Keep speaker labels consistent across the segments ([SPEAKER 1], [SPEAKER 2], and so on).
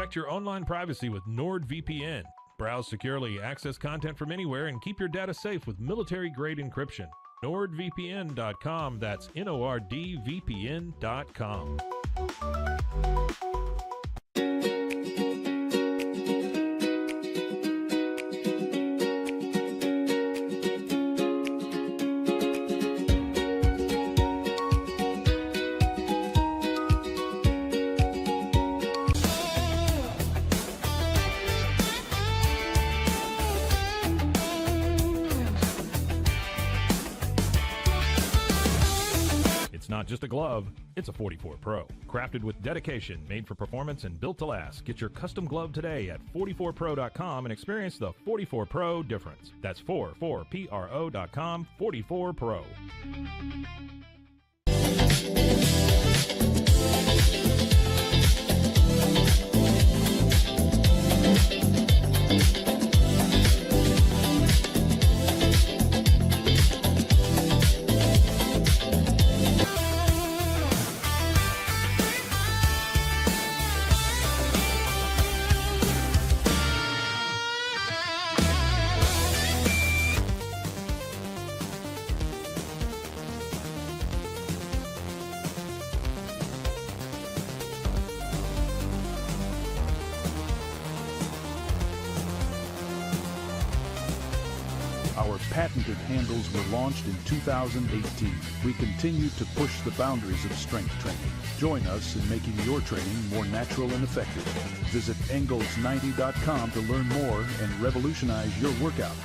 [SPEAKER 1] Protect your online privacy with NordVPN. Browse securely, access content from anywhere, and keep your data safe with military-grade encryption. NordVPN.com. That's NORDVPN.com. Not just a glove, it's a 44 Pro. Crafted with dedication, made for performance, and built to last. Get your custom glove today at 44pro.com and experience the 44 Pro difference. That's 44pro.com, 44 Pro.
[SPEAKER 2] Our patented handles were launched in 2018. We continue to push the boundaries of strength training. Join us in making your training more natural and effective. Visit Engels90.com to learn more and revolutionize your workout.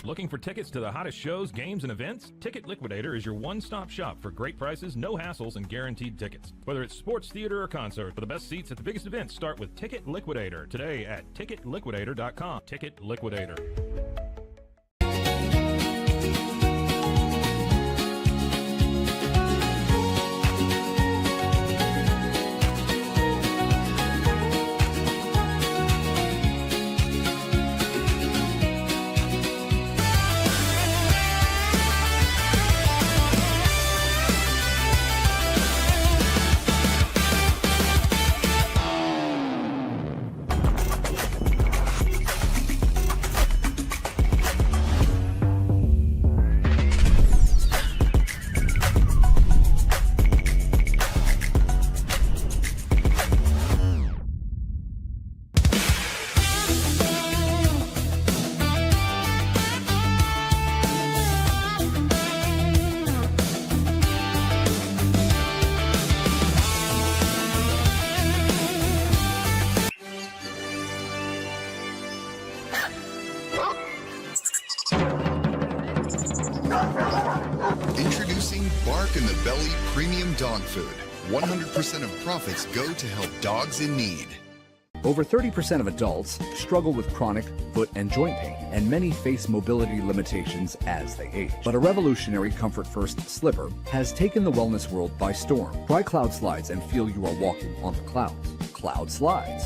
[SPEAKER 1] Looking for tickets to the hottest shows, games, and events? Ticket Liquidator is your one-stop shop for great prices, no hassles, and guaranteed tickets. Whether it's sports, theater, or concert, for the best seats at the biggest events, start with Ticket Liquidator today at ticketliquidator.com. Ticket Liquidator.
[SPEAKER 3] Introducing Bark in the Belly Premium Dog Food. 100% of profits go to help dogs in need.
[SPEAKER 4] Over 30% of adults struggle with chronic foot and joint pain, and many face mobility limitations as they age. But a revolutionary Comfort First slipper has taken the wellness world by storm. Try Cloud Slides and feel you are walking on the clouds. Cloud Slides.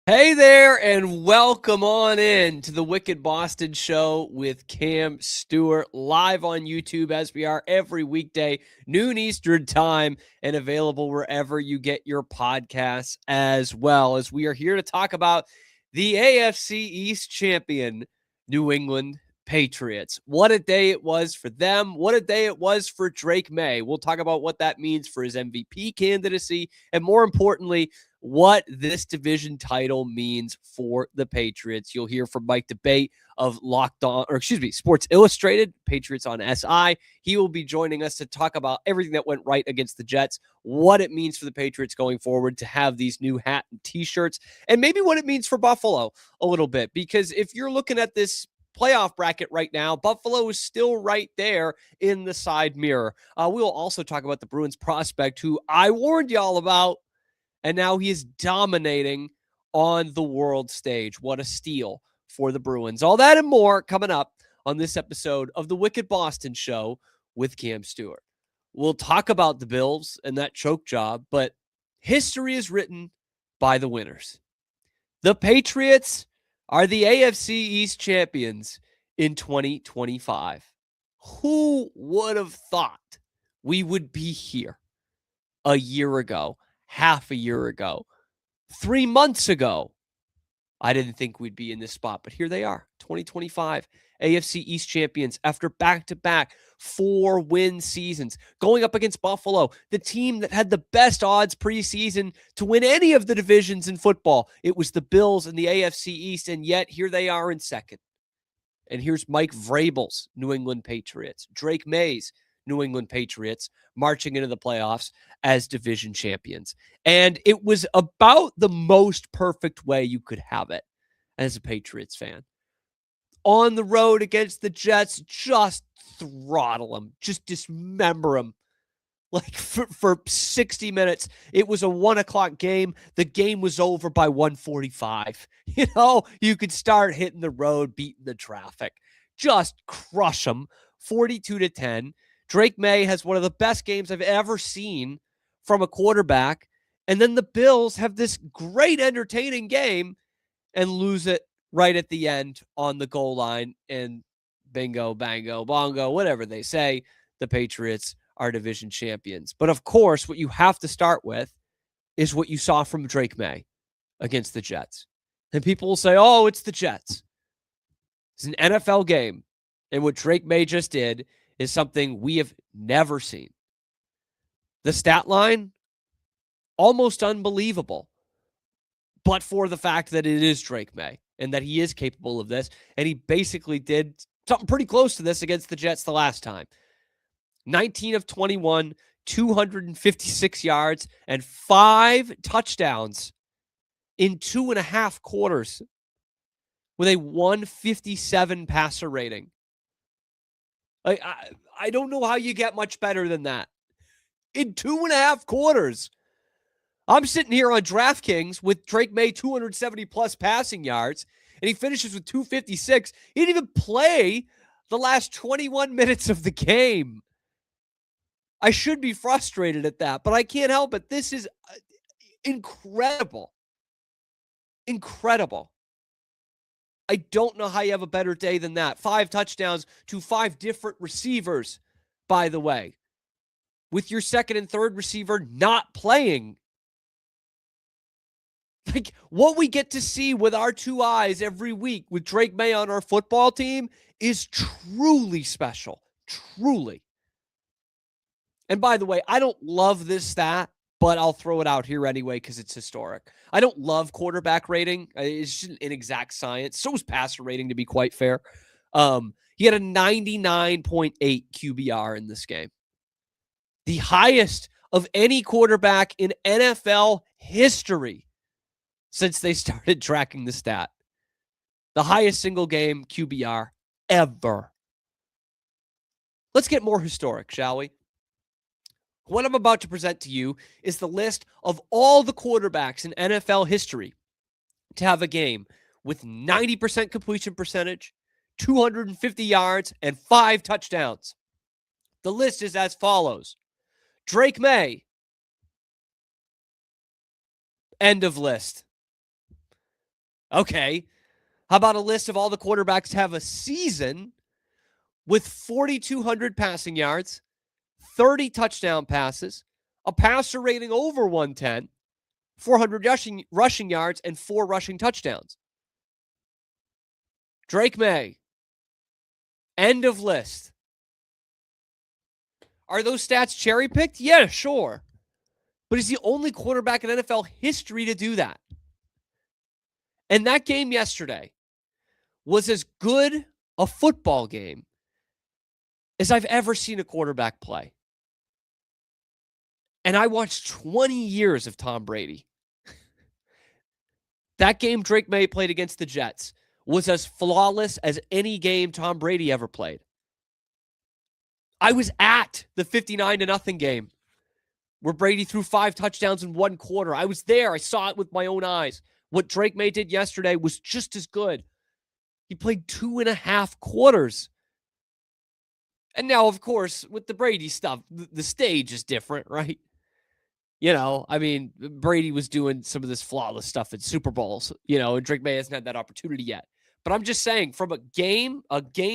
[SPEAKER 5] Hey there, and welcome on in to the Wicked Boston Show with Cam Stuart, live on YouTube as we are every weekday, noon Eastern time, and available wherever you get your podcasts as well, as we are here to talk about the AFC East champion, New England Patriots. What a day it was for them. What a day it was for Drake Maye. We'll talk about what that means for his MVP candidacy, and more importantly, what this division title means for the Patriots. You'll hear from Mike DeBate of Sports Illustrated, Patriots on SI. He will be joining us to talk about everything that went right against the Jets, what it means for the Patriots going forward to have these new hat and t-shirts, and maybe what it means for Buffalo a little bit. Because if you're looking at this playoff bracket right now, Buffalo is still right there in the side mirror. We will also talk about the Bruins prospect who I warned y'all about, and now he is dominating on the world stage. What a steal for the Bruins. All that and more coming up on this episode of the Wicked Boston Show with Cam Stewart. We'll talk about the Bills and that choke job, but history is written by the winners. The Patriots are the AFC East champions in 2025. Who would have thought we would be here a year ago, half a year ago, 3 months ago? I didn't think we'd be in this spot, but here they are, 2025 AFC East champions after back-to-back 4-win seasons, going up against Buffalo, the team that had the best odds preseason to win any of the divisions in football. It was the Bills in the AFC East, and yet here they are in second. And here's Mike Vrabel's New England Patriots, Drake Maye's New England Patriots marching into the playoffs as division champions. And it was about the most perfect way you could have it as a Patriots fan. On the road against the Jets, just throttle them, just dismember them. Like for 60 minutes, it was a 1 o'clock game. The game was over by 1:45. You know, you could start hitting the road, beating the traffic. Just crush them, 42-10. Drake Maye has one of the best games I've ever seen from a quarterback. And then the Bills have this great entertaining game and lose it right at the end on the goal line. And bingo, bango, bongo, whatever they say, the Patriots are division champions. But of course, what you have to start with is what you saw from Drake Maye against the Jets. And people will say, oh, it's the Jets. It's an NFL game. And what Drake Maye just did is something we have never seen. The stat line, almost unbelievable. But for the fact that it is Drake Maye and that he is capable of this, and he basically did something pretty close to this against the Jets the last time. 19 of 21, 256 yards, and 5 touchdowns in 2.5 quarters with a 157 passer rating. I don't know how you get much better than that. In 2.5 quarters. I'm sitting here on DraftKings with Drake Maye 270 plus passing yards, and he finishes with 256. He didn't even play the last 21 minutes of the game. I should be frustrated at that, but I can't help it. This is incredible. Incredible. I don't know how you have a better day than that. 5 touchdowns to 5 different receivers, by the way, with your second and third receiver not playing. Like, what we get to see with our 2 eyes every week with Drake Maye on our football team is truly special. Truly. And by the way, I don't love this stat, but I'll throw it out here anyway because it's historic. I don't love quarterback rating. It's just an inexact science. So is passer rating, to be quite fair. He had a 99.8 QBR in this game. The highest of any quarterback in NFL history since they started tracking the stat. The highest single game QBR ever. Let's get more historic, shall we? What I'm about to present to you is the list of all the quarterbacks in NFL history to have a game with 90% completion percentage, 250 yards, and 5 touchdowns. The list is as follows. Drake Maye. End of list. Okay. How about a list of all the quarterbacks to have a season with 4,200 passing yards, 30 touchdown passes, a passer rating over 110, 400 rushing yards, and 4 rushing touchdowns? Drake Maye. End of list. Are those stats cherry-picked? Yeah, sure. But he's the only quarterback in NFL history to do that. And that game yesterday was as good a football game as I've ever seen a quarterback play. And I watched 20 years of Tom Brady. That game Drake Maye played against the Jets was as flawless as any game Tom Brady ever played. I was at the 59-0 game where Brady threw 5 touchdowns in one quarter. I was there. I saw it with my own eyes. What Drake Maye did yesterday was just as good. He played 2.5 quarters. And now, of course, with the Brady stuff, the stage is different, right? You know, I mean, Brady was doing some of this flawless stuff at Super Bowls, you know, and Drake Maye hasn't had that opportunity yet. But I'm just saying, from a game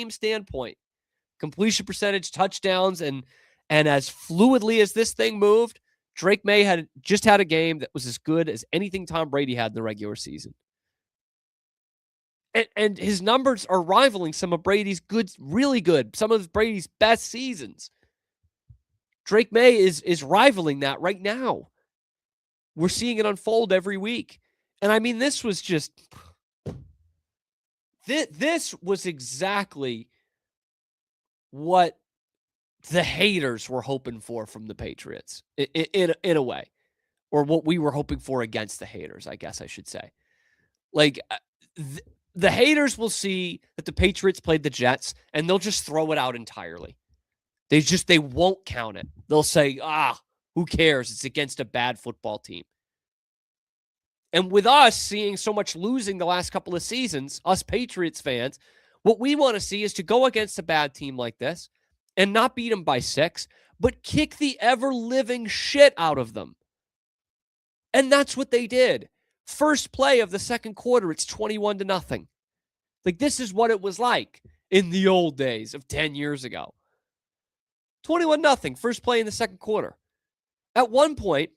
[SPEAKER 5] standpoint, completion percentage, touchdowns, and as fluidly as this thing moved, Drake Maye had a game that was as good as anything Tom Brady had in the regular season. And his numbers are rivaling some of Brady's really good, some of Brady's best seasons. Drake Maye is rivaling that right now. We're seeing it unfold every week. And I mean, this was exactly what the haters were hoping for from the Patriots in a way, or what we were hoping for against the haters, I guess I should say. Like, the haters will see that the Patriots played the Jets and they'll just throw it out entirely. They won't count it. They'll say, who cares? It's against a bad football team. And with us seeing so much losing the last couple of seasons, us Patriots fans, what we want to see is to go against a bad team like this and not beat them by 6, but kick the ever-living shit out of them. And that's what they did. First play of the second quarter, it's 21-0. Like, this is what it was like in the old days of 10 years ago. 21-0, first play in the second quarter. At one point,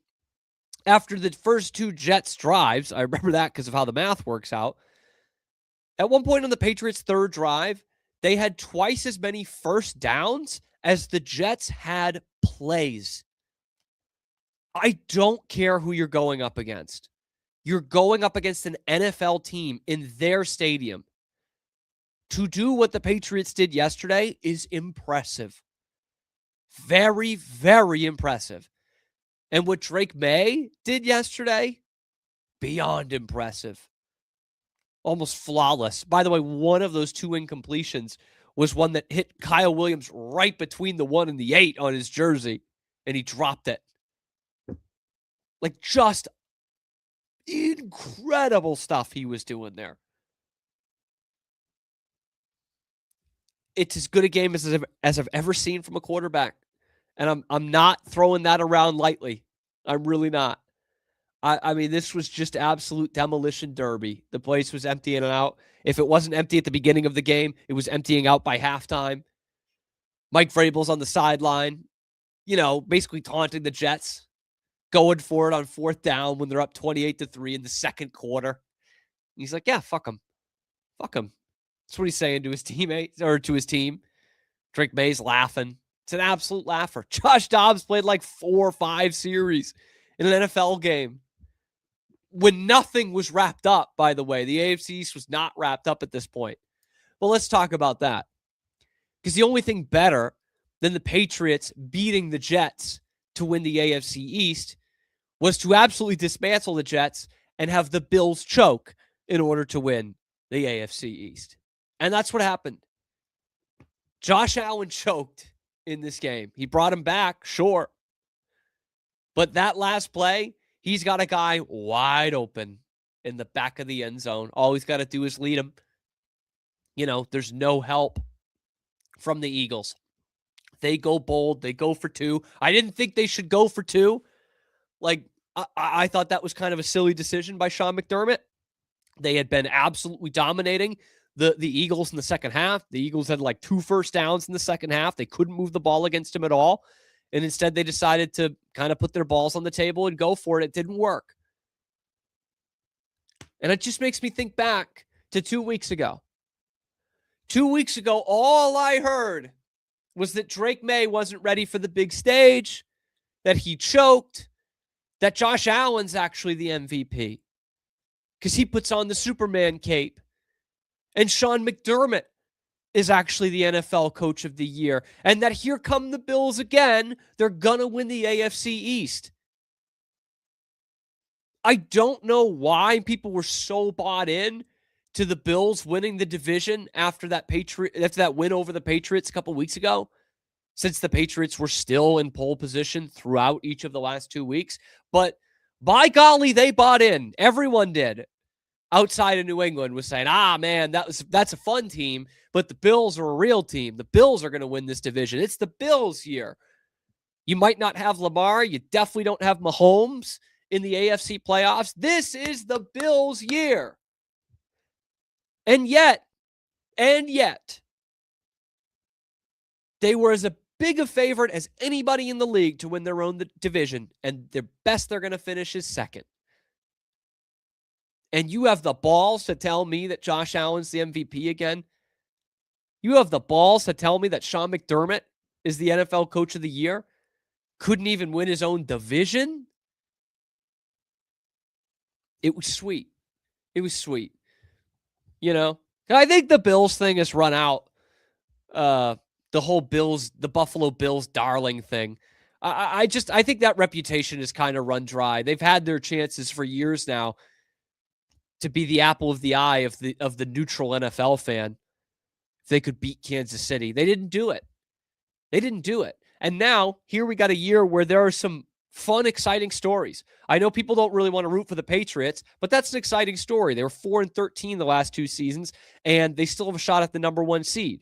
[SPEAKER 5] after the first 2 Jets drives, I remember that because of how the math works out. At one point on the Patriots' third drive, they had twice as many first downs as the Jets had plays. I don't care who you're going up against. You're going up against an NFL team in their stadium. To do what the Patriots did yesterday is impressive. Very, very impressive. And what Drake Maye did yesterday, beyond impressive. Almost flawless. By the way, one of those 2 incompletions was one that hit Kyle Williams right between the 1 and the 8 on his jersey, and he dropped it. Like, just incredible stuff he was doing there. It's as good a game as I've ever seen from a quarterback. And I'm not throwing that around lightly. I'm really not. I mean, this was just absolute demolition derby. The place was emptying out. If it wasn't empty at the beginning of the game, it was emptying out by halftime. Mike Vrabel's on the sideline, you know, basically taunting the Jets, going for it on 4th down when they're up 28-3 in the second quarter. And he's like, yeah, fuck him. Fuck him. That's what he's saying to his teammates or to his team. Drake Maye's laughing. It's an absolute laugher. Josh Dobbs played like 4 or 5 series in an NFL game when nothing was wrapped up, by the way. The AFC East was not wrapped up at this point. But let's talk about that. Because the only thing better than the Patriots beating the Jets to win the AFC East was to absolutely dismantle the Jets and have the Bills choke in order to win the AFC East. And that's what happened. Josh Allen choked in this game. He brought him back, sure. But that last play, he's got a guy wide open in the back of the end zone. All he's got to do is lead him. You know, there's no help from the Eagles. They go bold. They go for 2. I didn't think they should go for 2. Like, I thought that was kind of a silly decision by Sean McDermott. They had been absolutely dominating the Eagles in the second half. The Eagles had like 2 first downs in the second half. They couldn't move the ball against him at all. And instead they decided to kind of put their balls on the table and go for it. It didn't work. And it just makes me think back to 2 weeks ago. 2 weeks ago, all I heard was that Drake Maye wasn't ready for the big stage, that he choked, that Josh Allen's actually the MVP because he puts on the Superman cape. And Sean McDermott is actually the NFL Coach of the Year. And that here come the Bills again. They're going to win the AFC East. I don't know why people were so bought in to the Bills winning the division after that win over the Patriots a couple weeks ago, since the Patriots were still in pole position throughout each of the last 2 weeks. But by golly, they bought in. Everyone did. Outside of New England was saying, man, that's a fun team, but the Bills are a real team. The Bills are going to win this division. It's the Bills year. You might not have Lamar. You definitely don't have Mahomes in the AFC playoffs. This is the Bills year. And yet, they were as big a favorite as anybody in the league to win their own division, and the best they're going to finish is second. And you have the balls to tell me that Josh Allen's the MVP again? You have the balls to tell me that Sean McDermott is the NFL Coach of the Year? Couldn't even win his own division? It was sweet. It was sweet. You know, I think the Bills thing has run out. The whole the Buffalo Bills darling thing. I think that reputation is kind of run dry. They've had their chances for years now to be the apple of the eye of the neutral NFL fan. If they could beat Kansas City, they didn't do it. And now here we got a year where there are some fun, exciting stories. I know people don't really want to root for the Patriots, but that's an exciting story. They were 4-13 the last 2 seasons, and they still have a shot at the number 1 seed.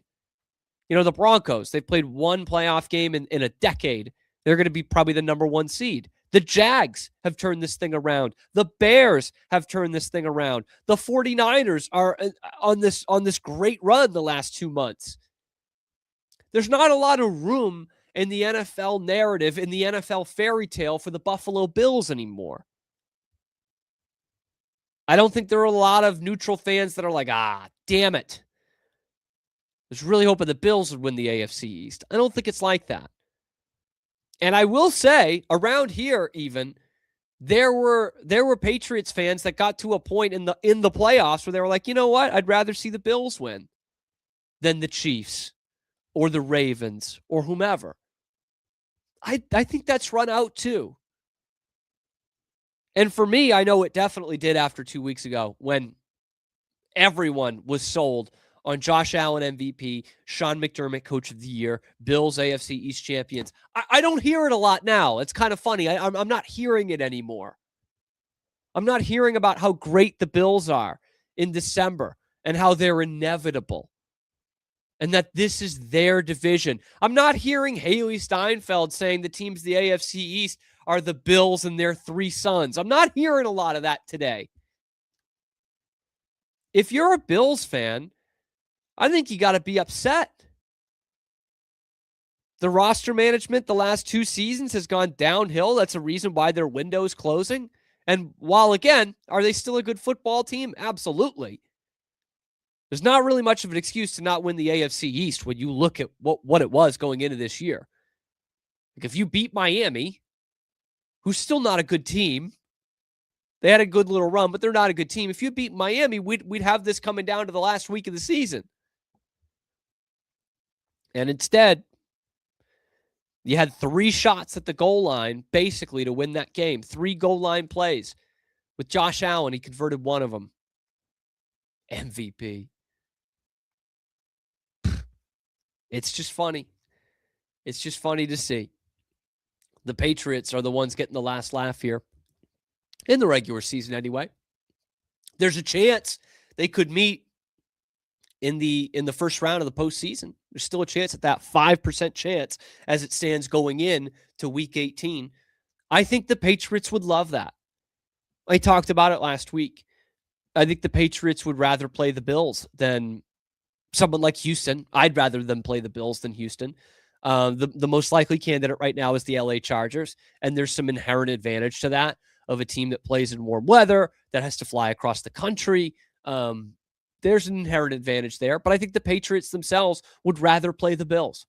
[SPEAKER 5] You know, the Broncos, they've played 1 playoff game in a decade. They're going to be probably the number 1 seed. The Jags have turned this thing around. The Bears have turned this thing around. The 49ers are on this great run the last 2 months. There's not a lot of room in the NFL narrative, in the NFL fairy tale for the Buffalo Bills anymore. I don't think there are a lot of neutral fans that are like, damn it. I was really hoping the Bills would win the AFC East. I don't think it's like that. And I will say, around here even, there were Patriots fans that got to a point in the playoffs where they were like, you know what? I'd rather see the Bills win than the Chiefs or the Ravens or whomever. I think that's run out too. And for me, I know it definitely did after 2 weeks ago when everyone was sold on Josh Allen MVP, Sean McDermott Coach of the Year, Bills AFC East champions. I don't hear it a lot now. It's kind of funny. I'm not hearing it anymore. I'm not hearing about how great the Bills are in December and how they're inevitable and that this is their division. I'm not hearing Haley Steinfeld saying the teams the AFC East are the Bills and their 3 sons. I'm not hearing a lot of that today. If you're a Bills fan, I think you got to be upset. The roster management the last 2 seasons has gone downhill. That's a reason why their window is closing. And while, again, are they still a good football team? Absolutely. There's not really much of an excuse to not win the AFC East when you look at what it was going into this year. Like if you beat Miami, who's still not a good team, they had a good little run, but they're not a good team. If you beat Miami, we'd have this coming down to the last week of the season. And instead, you had 3 shots at the goal line, basically, to win that game. 3 goal line plays. With Josh Allen, he converted 1 of them. MVP. It's just funny. It's just funny to see. The Patriots are the ones getting the last laugh here. In the regular season, anyway. There's a chance they could meet in the first round of the postseason. There's still a chance at that 5% chance as it stands going in to week 18. I think the Patriots would love that. I talked about it last week. I think the Patriots would rather play the Bills than someone like Houston. I'd rather them play the Bills than Houston. The most likely candidate right now is the LA Chargers, and there's some inherent advantage to that of a team that plays in warm weather, that has to fly across the country. There's an inherent advantage there, but I think the Patriots themselves would rather play the Bills.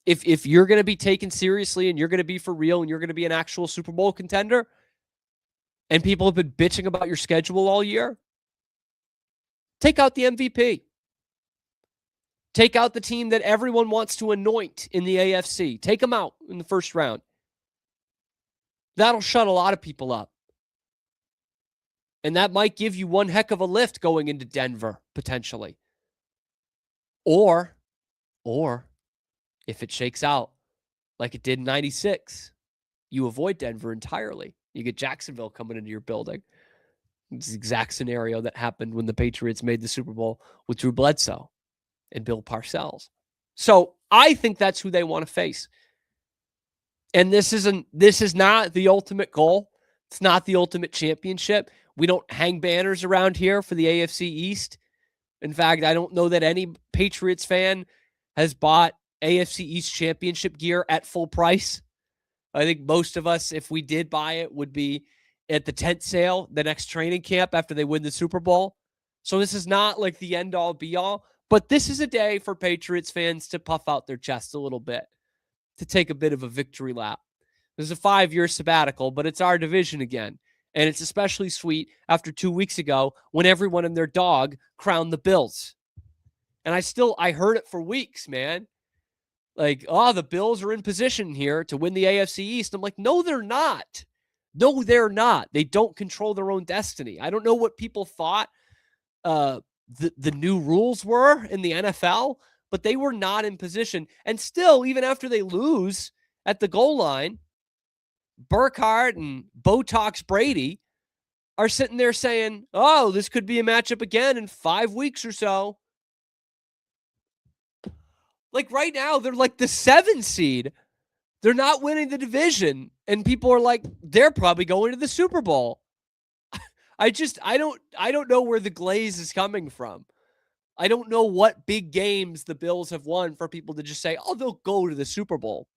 [SPEAKER 5] If you're going to be taken seriously and you're going to be for real and you're going to be an actual Super Bowl contender, and people have been bitching about your schedule all year, take out the MVP. Take out the team that everyone wants to anoint in the AFC. Take them out in the first round. That'll shut a lot of people up. And that might give you one heck of a lift going into Denver, potentially. Or if it shakes out like it did in 96, you avoid Denver entirely. You get Jacksonville coming into your building. It's the exact scenario that happened when the Patriots made the Super Bowl with Drew Bledsoe and Bill Parcells. So I think that's who they want to face. And this is not the ultimate goal. It's not the ultimate championship. We don't hang banners around here for the AFC East. In fact, I don't know that any Patriots fan has bought AFC East championship gear at full price. I think most of us, if we did buy it, would be at the tent sale, the next training camp after they win the Super Bowl. So this is not like the end-all, be-all, but this is a day for Patriots fans to puff out their chest a little bit, to take a bit of a victory lap. There's a 5-year sabbatical, but it's our division again. And it's especially sweet after 2 weeks ago when everyone and their dog crowned the Bills. And I heard it for weeks, man. Like, oh, the Bills are in position here to win the AFC East. I'm like, no, they're not. No, they're not. They don't control their own destiny. I don't know what people thought the new rules were in the NFL, but they were not in position. And still, even after they lose at the goal line, Burkhardt and Botox Brady are sitting there saying, oh, this could be a matchup again in 5 weeks or so. Like right now, they're like the 7 seed. They're not winning the division. And people are like, they're probably going to the Super Bowl. I don't know where the glaze is coming from. I don't know what big games the Bills have won for people to just say, oh, they'll go to the Super Bowl.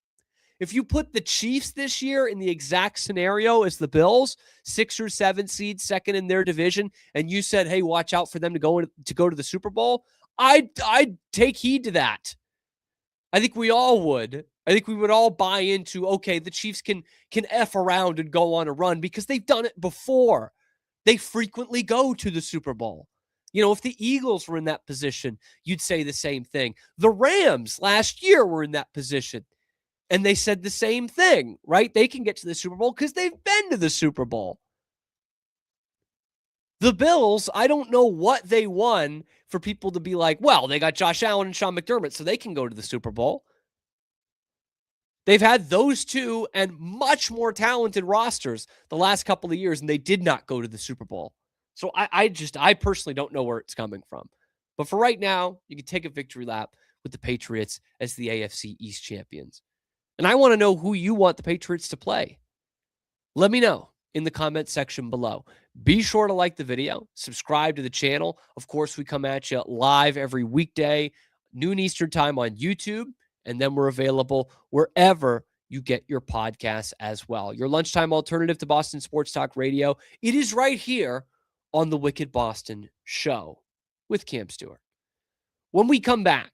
[SPEAKER 5] If you put the Chiefs this year in the exact scenario as the Bills, 6 or 7 seeds, second in their division, and you said, hey, watch out for them to go to the Super Bowl, I'd take heed to that. I think we all would. I think we would all buy into, okay, the Chiefs can F around and go on a run because they've done it before. They frequently go to the Super Bowl. You know, if the Eagles were in that position, you'd say the same thing. The Rams last year were in that position, and they said the same thing, right? They can get to the Super Bowl because they've been to the Super Bowl. The Bills, I don't know what they won for people to be like, well, they got Josh Allen and Sean McDermott, so they can go to the Super Bowl. They've had those two and much more talented rosters the last couple of years, and they did not go to the Super Bowl. So I personally don't know where it's coming from. But for right now, you can take a victory lap with the Patriots as the AFC East champions. And I want to know who you want the Patriots to play. Let me know in the comment section below. Be sure to like the video, subscribe to the channel. Of course, we come at you live every weekday, noon Eastern time on YouTube, and then we're available wherever you get your podcasts as well. Your lunchtime alternative to Boston Sports Talk Radio. It is right here on the Wicked Boston Show with Cam Stuart. When we come back,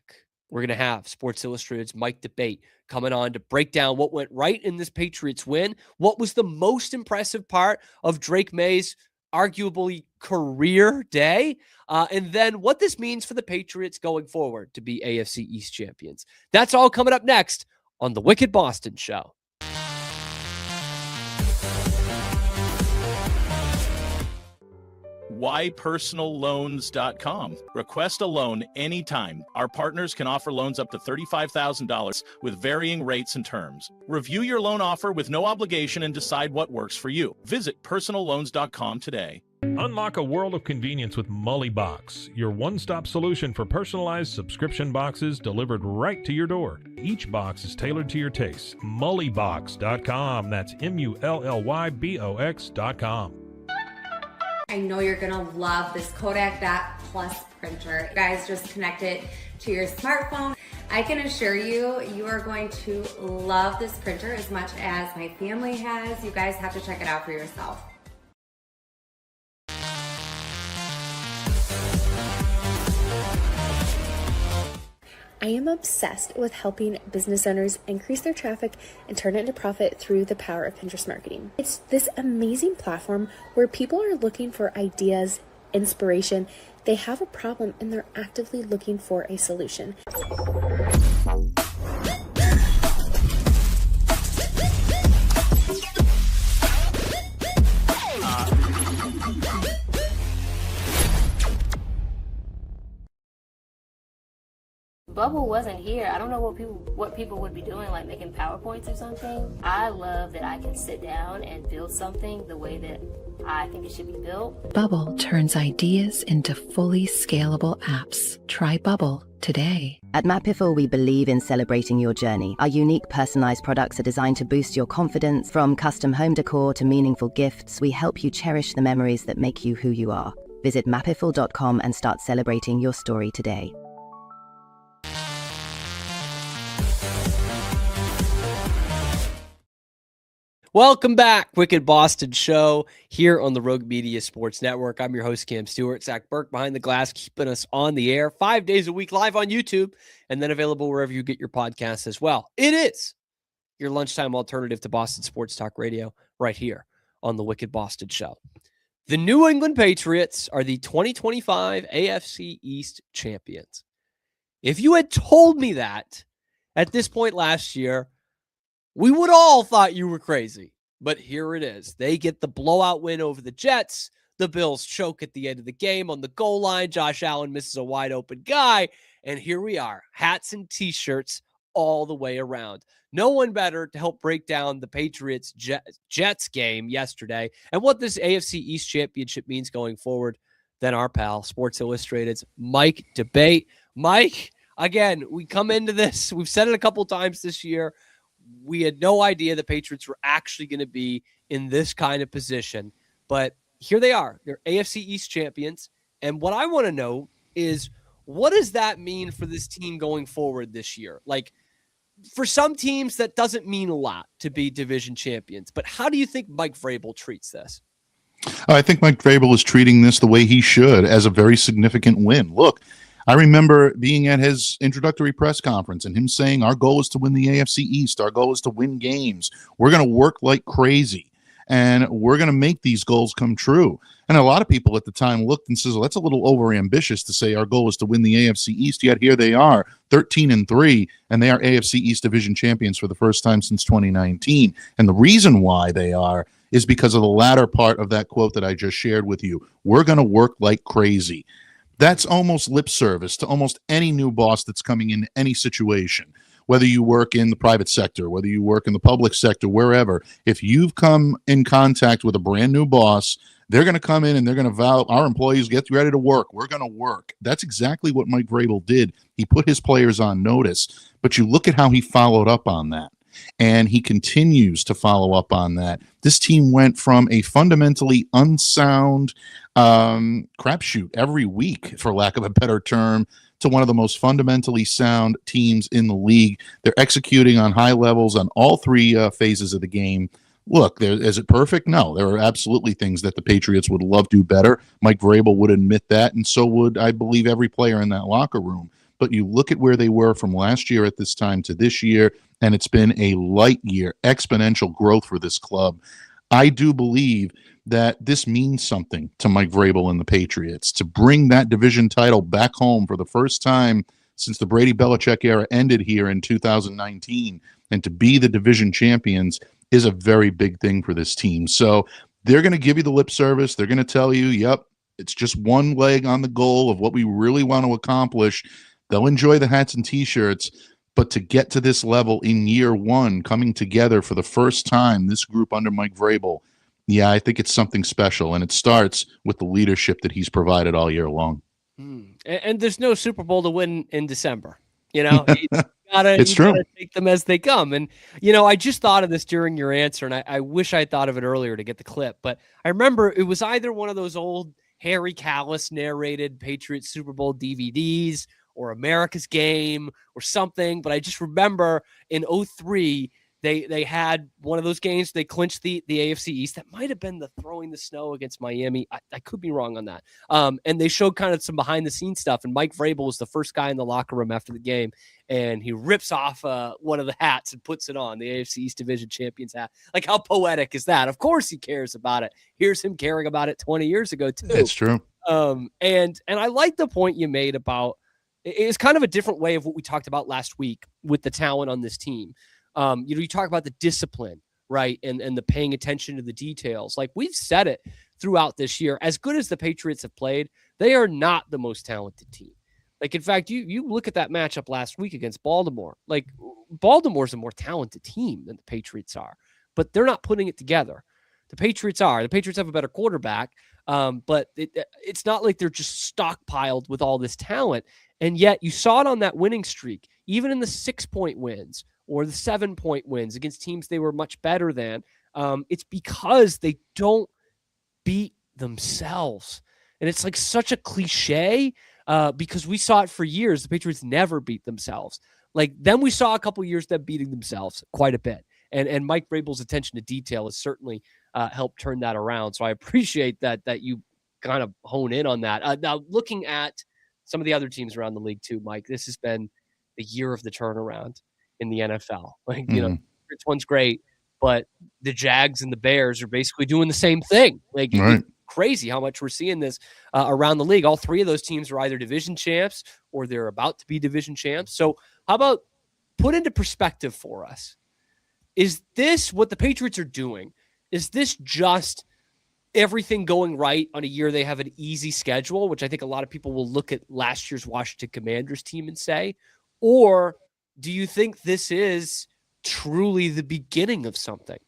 [SPEAKER 5] we're going to have Sports Illustrated's Mike Debate coming on to break down what went right in this Patriots win, what was the most impressive part of Drake Maye's arguably career day, and then what this means for the Patriots going forward to be AFC East champions. That's all coming up next on the Wicked Boston Show.
[SPEAKER 6] WhyPersonalLoans.com. Request a loan anytime. Our partners can offer loans up to $35,000 with varying rates and terms. Review your loan offer with no obligation and decide what works for you. Visit PersonalLoans.com today.
[SPEAKER 1] Unlock a world of convenience with Mully Box, your one-stop solution for personalized subscription boxes delivered right to your door. Each box is tailored to your taste. Mullybox.com. That's MULLYBOX.com.
[SPEAKER 7] I know you're gonna love this Kodak Dot Plus printer. You guys just connect it to your smartphone. I can assure you, you are going to love this printer as much as my family has. You guys have to check it out for yourself.
[SPEAKER 8] I am obsessed with helping business owners increase their traffic and turn it into profit through the power of Pinterest marketing. It's this amazing platform where people are looking for ideas, inspiration. They have a problem and they're actively looking for a solution.
[SPEAKER 9] Bubble wasn't here, I don't know what people would be doing, like making PowerPoints or something. I love that I can sit down and build something the way that I think it should be built.
[SPEAKER 10] Bubble turns ideas into fully scalable apps. Try Bubble today.
[SPEAKER 11] At Mapiful, we believe in celebrating your journey. Our unique personalized products are designed to boost your confidence. From custom home decor to meaningful gifts, we help you cherish the memories that make you who you are. Visit mapiful.com and start celebrating your story today.
[SPEAKER 5] Welcome back, Wicked Boston Show, here on the Rogue Media Sports Network. I'm your host, Cam Stewart. Zach Burke behind the glass, keeping us on the air 5 days a week, live on YouTube, and then available wherever you get your podcasts as well. It is your lunchtime alternative to Boston Sports Talk Radio right here on the Wicked Boston Show. The New England Patriots are the 2025 AFC East champions. If you had told me that at this point last year, we would all thought you were crazy, but here it is. They get the blowout win over the Jets. The Bills choke at the end of the game on the goal line. Josh Allen misses a wide open guy. And here we are, hats and t-shirts all the way around. No one better to help break down the Patriots Jets game yesterday and what this AFC East championship means going forward than our pal, Sports Illustrated's Mike Debate. Mike, again, we come into this. We've said it a couple times this year. We had no idea the Patriots were actually going to be in this kind of position, but here they are. They're AFC East champions. And what I want to know is, what does that mean for this team going forward this year? Like, for some teams, that doesn't mean a lot to be division champions, but how do you think Mike Vrabel treats this?
[SPEAKER 12] I think Mike Vrabel is treating this the way he should, as a very significant win. Look, I remember being at his introductory press conference and him saying, our goal is to win the AFC East. Our goal is to win games. We're going to work like crazy, and we're going to make these goals come true. And a lot of people at the time looked and says, well, that's a little overambitious to say our goal is to win the AFC East. Yet here they are, 13-3, and they are AFC East division champions for the first time since 2019. And the reason why they are is because of the latter part of that quote that I just shared with you. We're going to work like crazy. That's almost lip service to almost any new boss that's coming in any situation, whether you work in the private sector, whether you work in the public sector, wherever. If you've come in contact with a brand new boss, they're going to come in and they're going to vow, our employees, get ready to work. We're going to work. That's exactly what Mike Vrabel did. He put his players on notice, but you look at how he followed up on that. And he continues to follow up on that. This team went from a fundamentally unsound crapshoot every week, for lack of a better term, to one of the most fundamentally sound teams in the league. They're executing on high levels on all three phases of the game. Look, is it perfect? No, there are absolutely things that the Patriots would love to do better. Mike Vrabel would admit that, and so would, I believe, every player in that locker room. But you look at where they were from last year at this time to this year, and it's been a light year, exponential growth for this club. I do believe that this means something to Mike Vrabel and the Patriots. To bring that division title back home for the first time since the Brady-Belichick era ended here in 2019, and to be the division champions is a very big thing for this team. So they're going to give you the lip service. They're going to tell you, yep, it's just one leg on the goal of what we really want to accomplish. They'll enjoy the hats and T-shirts, but to get to this level in year one, coming together for the first time, this group under Mike Vrabel, yeah, I think it's something special, and it starts with the leadership that he's provided all year long.
[SPEAKER 5] And there's no Super Bowl to win in December. You know, you gotta take them as they come. And, you know, I just thought of this during your answer, and I wish I thought of it earlier to get the clip, but I remember it was either one of those old Harry Callis narrated Patriots Super Bowl DVDs or America's Game or something. But I just remember in 2003, they had one of those games. They clinched the AFC East. That might have been the throwing the snow against Miami. I could be wrong on that. And they showed kind of some behind the scenes stuff. And Mike Vrabel was the first guy in the locker room after the game. And he rips off one of the hats and puts it on, the AFC East Division Champions hat. Like, how poetic is that? Of course he cares about it. Here's him caring about it 20 years ago, too.
[SPEAKER 12] It's true.
[SPEAKER 5] And I like the point you made about it's kind of a different way of what we talked about last week with the talent on this team. You talk about the discipline, right? And the paying attention to the details. Like, we've said it throughout this year, as good as the Patriots have played, they are not the most talented team. Like, in fact, you look at that matchup last week against Baltimore. Like, Baltimore's a more talented team than the Patriots are, but they're not putting it together. The Patriots are. The Patriots have a better quarterback, but it's not like they're just stockpiled with all this talent. And yet you saw it on that winning streak, even in the 6-point wins or the 7-point wins against teams they were much better than. It's because they don't beat themselves. And it's like such a cliche because we saw it for years. The Patriots never beat themselves. Like, then we saw a couple years them beating themselves quite a bit. And Mike Vrabel's attention to detail has certainly helped turn that around. So I appreciate that you kind of hone in on that. Now, looking at some of the other teams around the league too, Mike, this has been the year of the turnaround in the NFL. Like, you know, this one's great, but the Jags and the Bears are basically doing the same thing. Like,
[SPEAKER 12] Right.
[SPEAKER 5] it's crazy how much we're seeing this around the league. All three of those teams are either division champs or they're about to be division champs. So how about put into perspective for us? Is this what the Patriots are doing? Is this just everything going right on a year they have an easy schedule, which I think a lot of people will look at last year's Washington Commanders team and say, or do you think this is truly the beginning of something?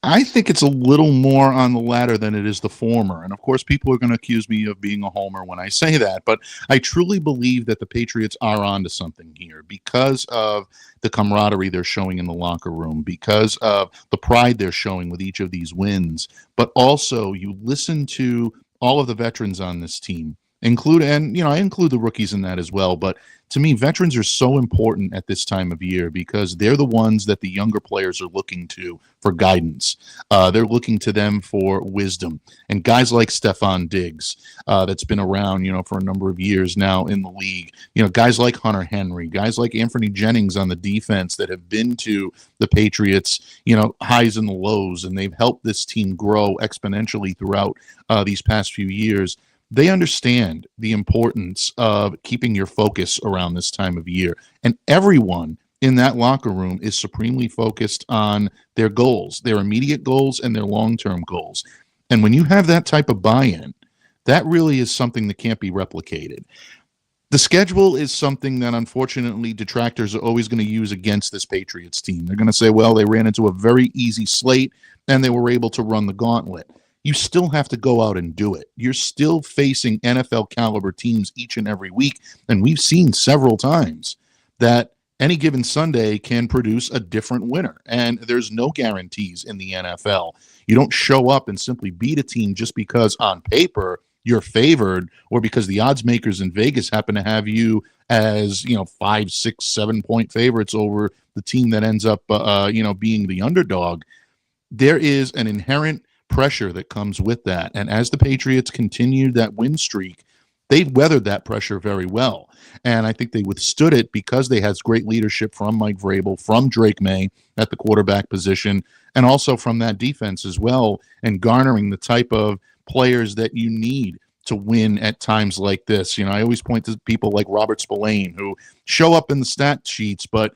[SPEAKER 12] I think it's a little more on the latter than it is the former. And of course, people are going to accuse me of being a homer when I say that. But I truly believe that the Patriots are onto something here because of the camaraderie they're showing in the locker room, because of the pride they're showing with each of these wins. But also, you listen to all of the veterans on this team, I include the rookies in that as well. But to me, veterans are so important at this time of year because they're the ones that the younger players are looking to for guidance. They're looking to them for wisdom. And guys like Stephon Diggs, that's been around, for a number of years now in the league. Guys like Hunter Henry, guys like Anthony Jennings on the defense that have been to the Patriots, highs and the lows, and they've helped this team grow exponentially throughout these past few years. They understand the importance of keeping your focus around this time of year. And everyone in that locker room is supremely focused on their goals, their immediate goals and their long-term goals. And when you have that type of buy-in, that really is something that can't be replicated. The schedule is something that, unfortunately, detractors are always going to use against this Patriots team. They're going to say, well, they ran into a very easy slate and they were able to run the gauntlet. You still have to go out and do it. You're still facing NFL caliber teams each and every week. And we've seen several times that any given Sunday can produce a different winner. And there's no guarantees in the NFL. You don't show up and simply beat a team just because on paper you're favored or because the odds makers in Vegas happen to have you as, 5, 6, 7-point favorites over the team that ends up, being the underdog. There is an inherent pressure that comes with that. And as the Patriots continued that win streak, they weathered that pressure very well. And I think they withstood it because they had great leadership from Mike Vrabel, from Drake Maye at the quarterback position, and also from that defense as well, and garnering the type of players that you need to win at times like this. I always point to people like Robert Spillane who show up in the stat sheets, but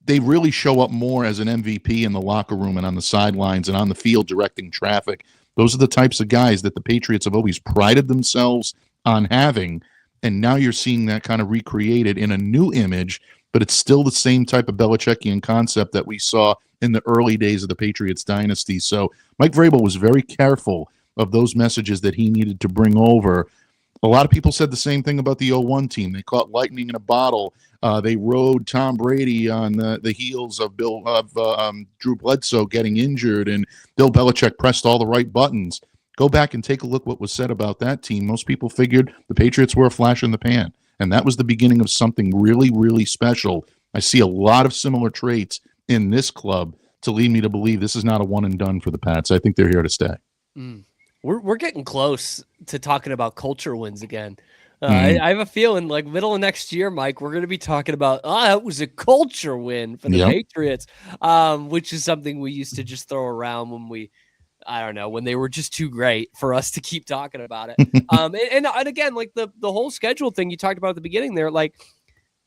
[SPEAKER 12] they really show up more as an MVP in the locker room and on the sidelines and on the field directing traffic. Those are the types of guys that the Patriots have always prided themselves on having, and now you're seeing that kind of recreated in a new image, but it's still the same type of Belichickian concept that we saw in the early days of the Patriots dynasty. So Mike Vrabel was very careful of those messages that he needed to bring over. A lot of people said the same thing about the 0-1 team. They caught lightning in a bottle. They rode Tom Brady on the heels of Drew Bledsoe getting injured, and Bill Belichick pressed all the right buttons. Go back and take a look what was said about that team. Most people figured the Patriots were a flash in the pan, and that was the beginning of something really, really special. I see a lot of similar traits in this club to lead me to believe this is not a one and done for the Pats. I think they're here to stay.
[SPEAKER 5] We're getting close to talking about culture wins again. I have a feeling like middle of next year, Mike, we're going to be talking about, it was a culture win for the Patriots, which is something we used to just throw around when they were just too great for us to keep talking about it. And again, like the whole schedule thing you talked about at the beginning there, like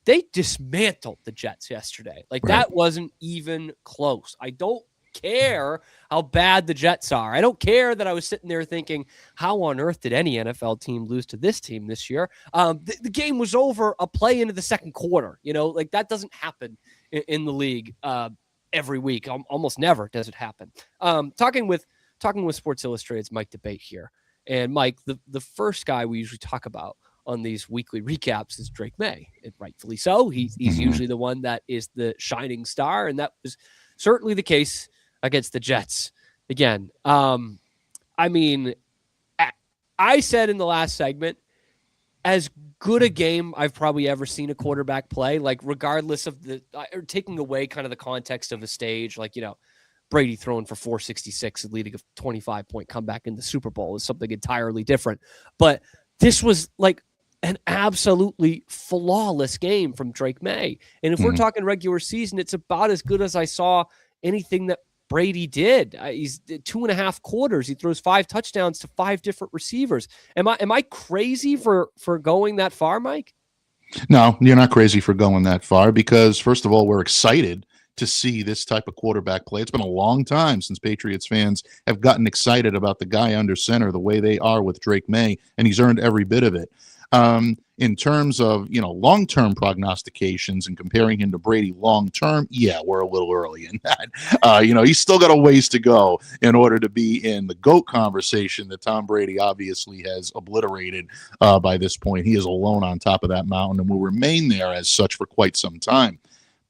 [SPEAKER 5] they dismantled the Jets yesterday. Like that wasn't even close. I don't care how bad the Jets are. I don't care that I was sitting there thinking, how on earth did any NFL team lose to this team this year? The game was over a play into the second quarter. Like that doesn't happen in the league every week. Almost never does it happen. Talking with Sports Illustrated's Mike Debate here. And Mike, the first guy we usually talk about on these weekly recaps is Drake Maye, and rightfully so. He's usually the one that is the shining star, and that was certainly the case against the Jets. Again, I mean, I said in the last segment, as good a game I've probably ever seen a quarterback play, like regardless of or taking away kind of the context of the stage, like, Brady throwing for 466 and leading a 25-point comeback in the Super Bowl is something entirely different. But this was like an absolutely flawless game from Drake Maye. And if we're talking regular season, it's about as good as I saw anything that Brady did. He's 2.5 quarters. He throws 5 touchdowns to 5 different receivers. Am I crazy for going that far, Mike?
[SPEAKER 12] No, you're not crazy for going that far because, first of all, we're excited to see this type of quarterback play. It's been a long time since Patriots fans have gotten excited about the guy under center the way they are with Drake Maye, and he's earned every bit of it. In terms of, long-term prognostications and comparing him to Brady long-term, yeah, we're a little early in that. He's still got a ways to go in order to be in the GOAT conversation that Tom Brady obviously has obliterated by this point. He is alone on top of that mountain and will remain there as such for quite some time.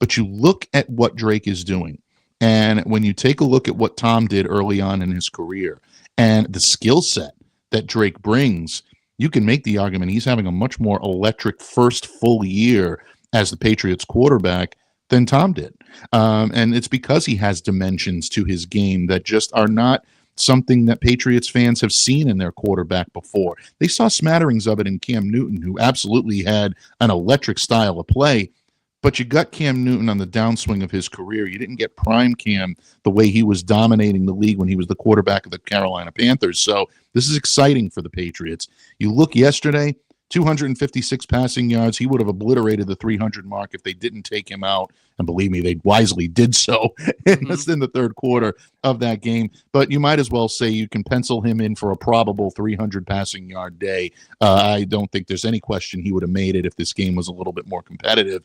[SPEAKER 12] But you look at what Drake is doing, and when you take a look at what Tom did early on in his career and the skill set that Drake brings, you can make the argument he's having a much more electric first full year as the Patriots quarterback than Tom did. And it's because he has dimensions to his game that just are not something that Patriots fans have seen in their quarterback before. They saw smatterings of it in Cam Newton, who absolutely had an electric style of play. But you got Cam Newton on the downswing of his career. You didn't get prime Cam the way he was dominating the league when he was the quarterback of the Carolina Panthers. So this is exciting for the Patriots. You look yesterday, 256 passing yards. He would have obliterated the 300 mark if they didn't take him out. And believe me, they wisely did so in the third quarter of that game. But you might as well say you can pencil him in for a probable 300 passing yard day. I don't think there's any question he would have made it if this game was a little bit more competitive.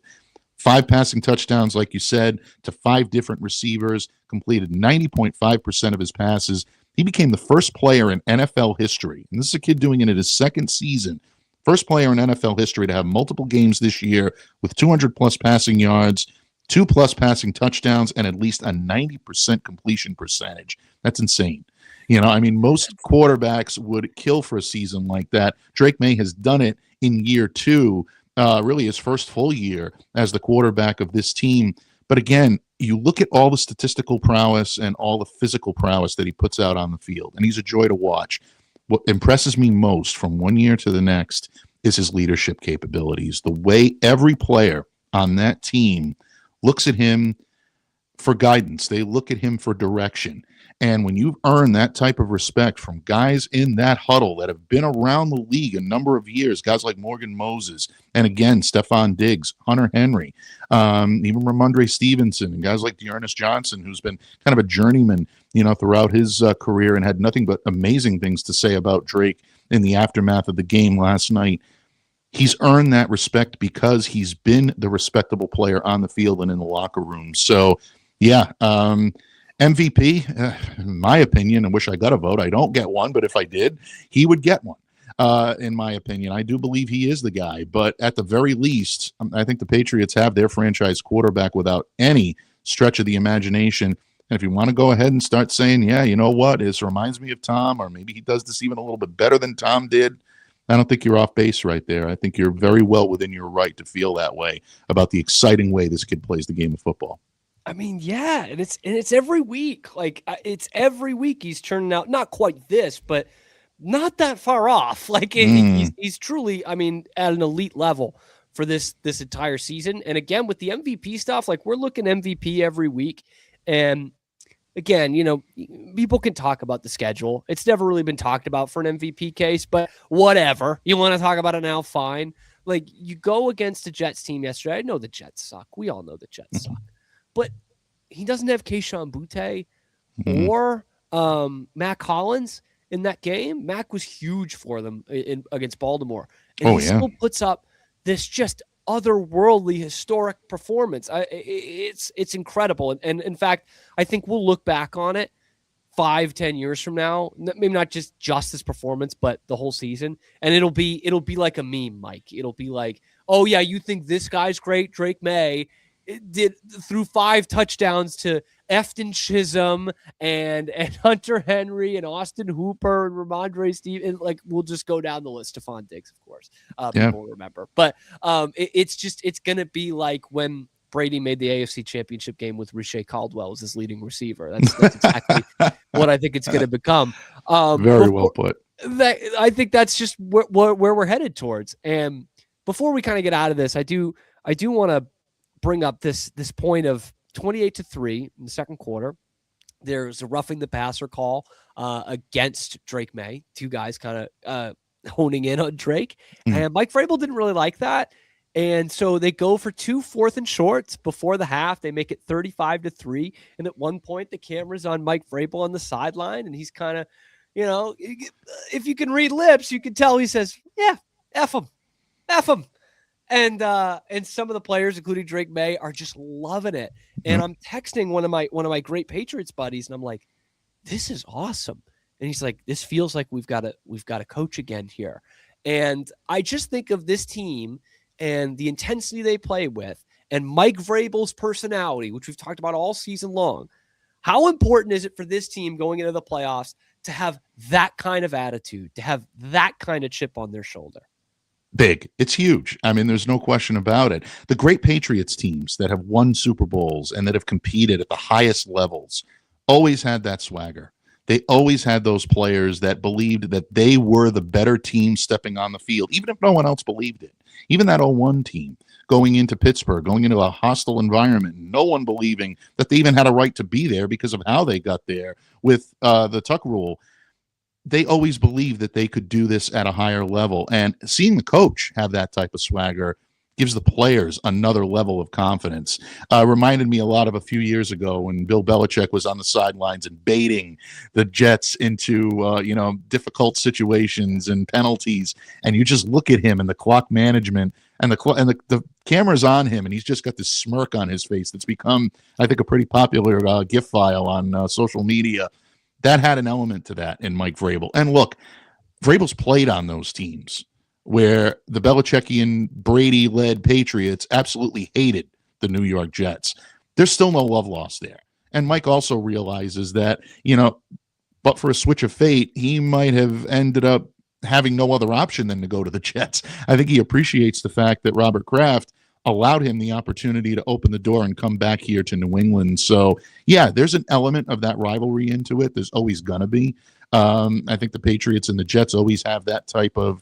[SPEAKER 12] 5 passing touchdowns, like you said, to 5 different receivers, completed 90.5% of his passes. He became the first player in NFL history, and this is a kid doing it in his second season, first player in NFL history to have multiple games this year with 200-plus passing yards, 2+ passing touchdowns, and at least a 90% completion percentage. That's insane. Most quarterbacks would kill for a season like that. Drake Maye has done it in year 2. Really his first full year as the quarterback of this team. But again, you look at all the statistical prowess and all the physical prowess that he puts out on the field, and he's a joy to watch. What impresses me most from one year to the next is his leadership capabilities. The way every player on that team looks at him for guidance. They look at him for direction. And when you've earned that type of respect from guys in that huddle that have been around the league a number of years, guys like Morgan Moses, and again, Stephon Diggs, Hunter Henry, even Ramondre Stevenson, and guys like Dearness Johnson, who's been kind of a journeyman, throughout his career and had nothing but amazing things to say about Drake in the aftermath of the game last night. He's earned that respect because he's been the respectable player on the field and in the locker room. So, yeah, MVP, in my opinion, I wish I got a vote. I don't get one, but if I did, he would get one. In my opinion, I do believe he is the guy. But at the very least, I think the Patriots have their franchise quarterback without any stretch of the imagination. And if you want to go ahead and start saying, yeah, you know what, this reminds me of Tom, or maybe he does this even a little bit better than Tom did, I don't think you're off base right there. I think you're very well within your right to feel that way about the exciting way this kid plays the game of football.
[SPEAKER 5] I mean, yeah, and it's every week. Like it's every week he's turning out not quite this, but not that far off. Like he's truly, I mean, at an elite level for this entire season. And again, with the MVP stuff, like we're looking MVP every week. And again, people can talk about the schedule. It's never really been talked about for an MVP case, but whatever. You want to talk about it now, fine. Like you go against the Jets team yesterday. I know the Jets suck. We all know the Jets suck. But he doesn't have Kayshon Boutte, or Mac Hollins in that game. Mac was huge for them against Baltimore. And he still puts up this just otherworldly historic performance. It's incredible. And in fact, I think we'll look back on it 5-10 years from now, maybe not just this performance, but the whole season. And it'll be like a meme, Mike. It'll be like, oh yeah, you think this guy's great, Drake Maye threw 5 touchdowns to Efton Chisholm and Hunter Henry and Austin Hooper and Ramondre Steve, and like we'll just go down the list. Stephon Diggs, of course, people will remember. But it's gonna be like when Brady made the AFC Championship game with Rashae Caldwell as his leading receiver. That's exactly what I think it's going to become.
[SPEAKER 12] Very well put.
[SPEAKER 5] I think that's just where we're headed towards. And before we kind of get out of this, I do want to bring up this point of 28-3 in the second quarter. There's a roughing the passer call against Drake Maye. 2 guys kind of honing in on Drake, and Mike Vrabel didn't really like that. And so they go for 2 4th and shorts before the half. They make it 35-3. And at one point, the camera's on Mike Vrabel on the sideline. And he's kind of, if you can read lips, you can tell he says, yeah, F him. And some of the players, including Drake Maye, are just loving it. And I'm texting one of my great Patriots buddies, and I'm like, this is awesome. And he's like, this feels like we've got a coach again here. And I just think of this team and the intensity they play with, and Mike Vrabel's personality, which we've talked about all season long. How important is it for this team going into the playoffs to have that kind of attitude, to have that kind of chip on their shoulder?
[SPEAKER 12] Big. It's huge. I mean, there's no question about it. The great Patriots teams that have won Super Bowls and that have competed at the highest levels always had that swagger. They always had those players that believed that they were the better team stepping on the field, even if no one else believed it. Even that 0-1 team going into Pittsburgh, going into a hostile environment, no one believing that they even had a right to be there because of how they got there with the Tuck rule. They always believed that they could do this at a higher level. And seeing the coach have that type of swagger gives the players another level of confidence. Reminded me a lot of a few years ago when Bill Belichick was on the sidelines and baiting the Jets into difficult situations and penalties, and you just look at him and the clock management and the camera's on him, and he's just got this smirk on his face that's become, I think, a pretty popular GIF file on social media. That had an element to that in Mike Vrabel. And look, Vrabel's played on those teams where the Belichickian Brady-led Patriots absolutely hated the New York Jets. There's still no love lost there. And Mike also realizes that, but for a switch of fate, he might have ended up having no other option than to go to the Jets. I think he appreciates the fact that Robert Kraft allowed him the opportunity to open the door and come back here to New England. So, yeah, there's an element of that rivalry into it. There's always going to be. I think the Patriots and the Jets always have that type of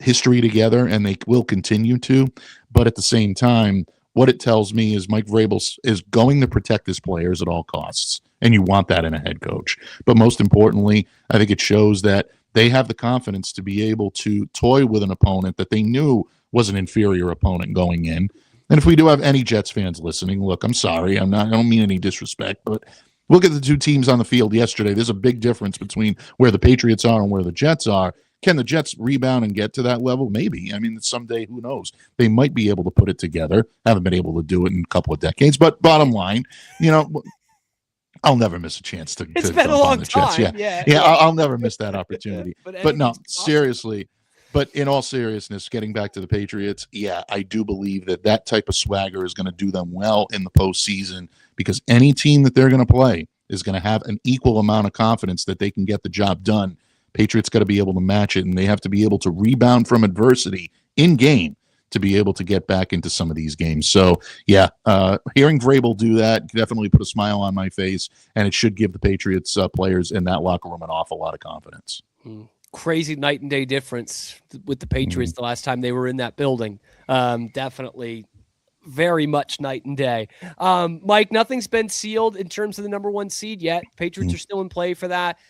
[SPEAKER 12] history together, and they will continue to. But at the same time, what it tells me is Mike Vrabel is going to protect his players at all costs, and you want that in a head coach. But most importantly, I think it shows that they have the confidence to be able to toy with an opponent that they knew was an inferior opponent going in. And if we do have any Jets fans listening, look, I'm sorry. I don't mean any disrespect, but look at the 2 teams on the field yesterday. There's a big difference between where the Patriots are and where the Jets are. Can the Jets rebound and get to that level? Maybe. I mean, someday, who knows? They might be able to put it together. Haven't been able to do it in a couple of decades. But bottom line, I'll never miss a chance to
[SPEAKER 5] it's been a long time.
[SPEAKER 12] Yeah. I'll never miss that opportunity. But no, seriously. But in all seriousness, getting back to the Patriots, yeah, I do believe that type of swagger is going to do them well in the postseason, because any team that they're going to play is going to have an equal amount of confidence that they can get the job done. Patriots got to be able to match it, and they have to be able to rebound from adversity in game to be able to get back into some of these games. So, yeah, hearing Vrabel do that definitely put a smile on my face, and it should give the Patriots players in that locker room an awful lot of confidence.
[SPEAKER 5] Crazy night and day difference with the Patriots the last time they were in that building. Definitely very much night and day. Mike, nothing's been sealed in terms of the number 1 seed yet. Patriots are still in play for that.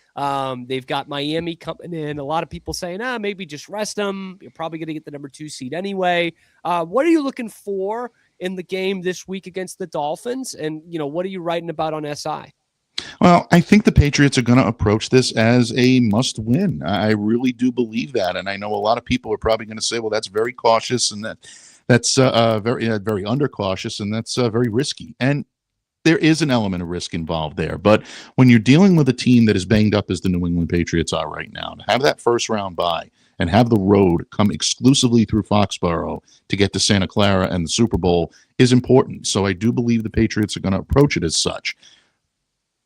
[SPEAKER 5] They've got Miami coming in. A lot of people saying, maybe just rest them. You're probably going to get the number 2 seed anyway. What are you looking for in the game this week against the Dolphins? And, what are you writing about on SI?
[SPEAKER 12] Well, I think the Patriots are going to approach this as a must-win. I really do believe that, and I know a lot of people are probably going to say, "Well, that's very cautious, and that's very undercautious, and that's very risky." And there is an element of risk involved there. But when you're dealing with a team that is banged up as the New England Patriots are right now, to have that first-round bye and have the road come exclusively through Foxborough to get to Santa Clara and the Super Bowl is important. So I do believe the Patriots are going to approach it as such.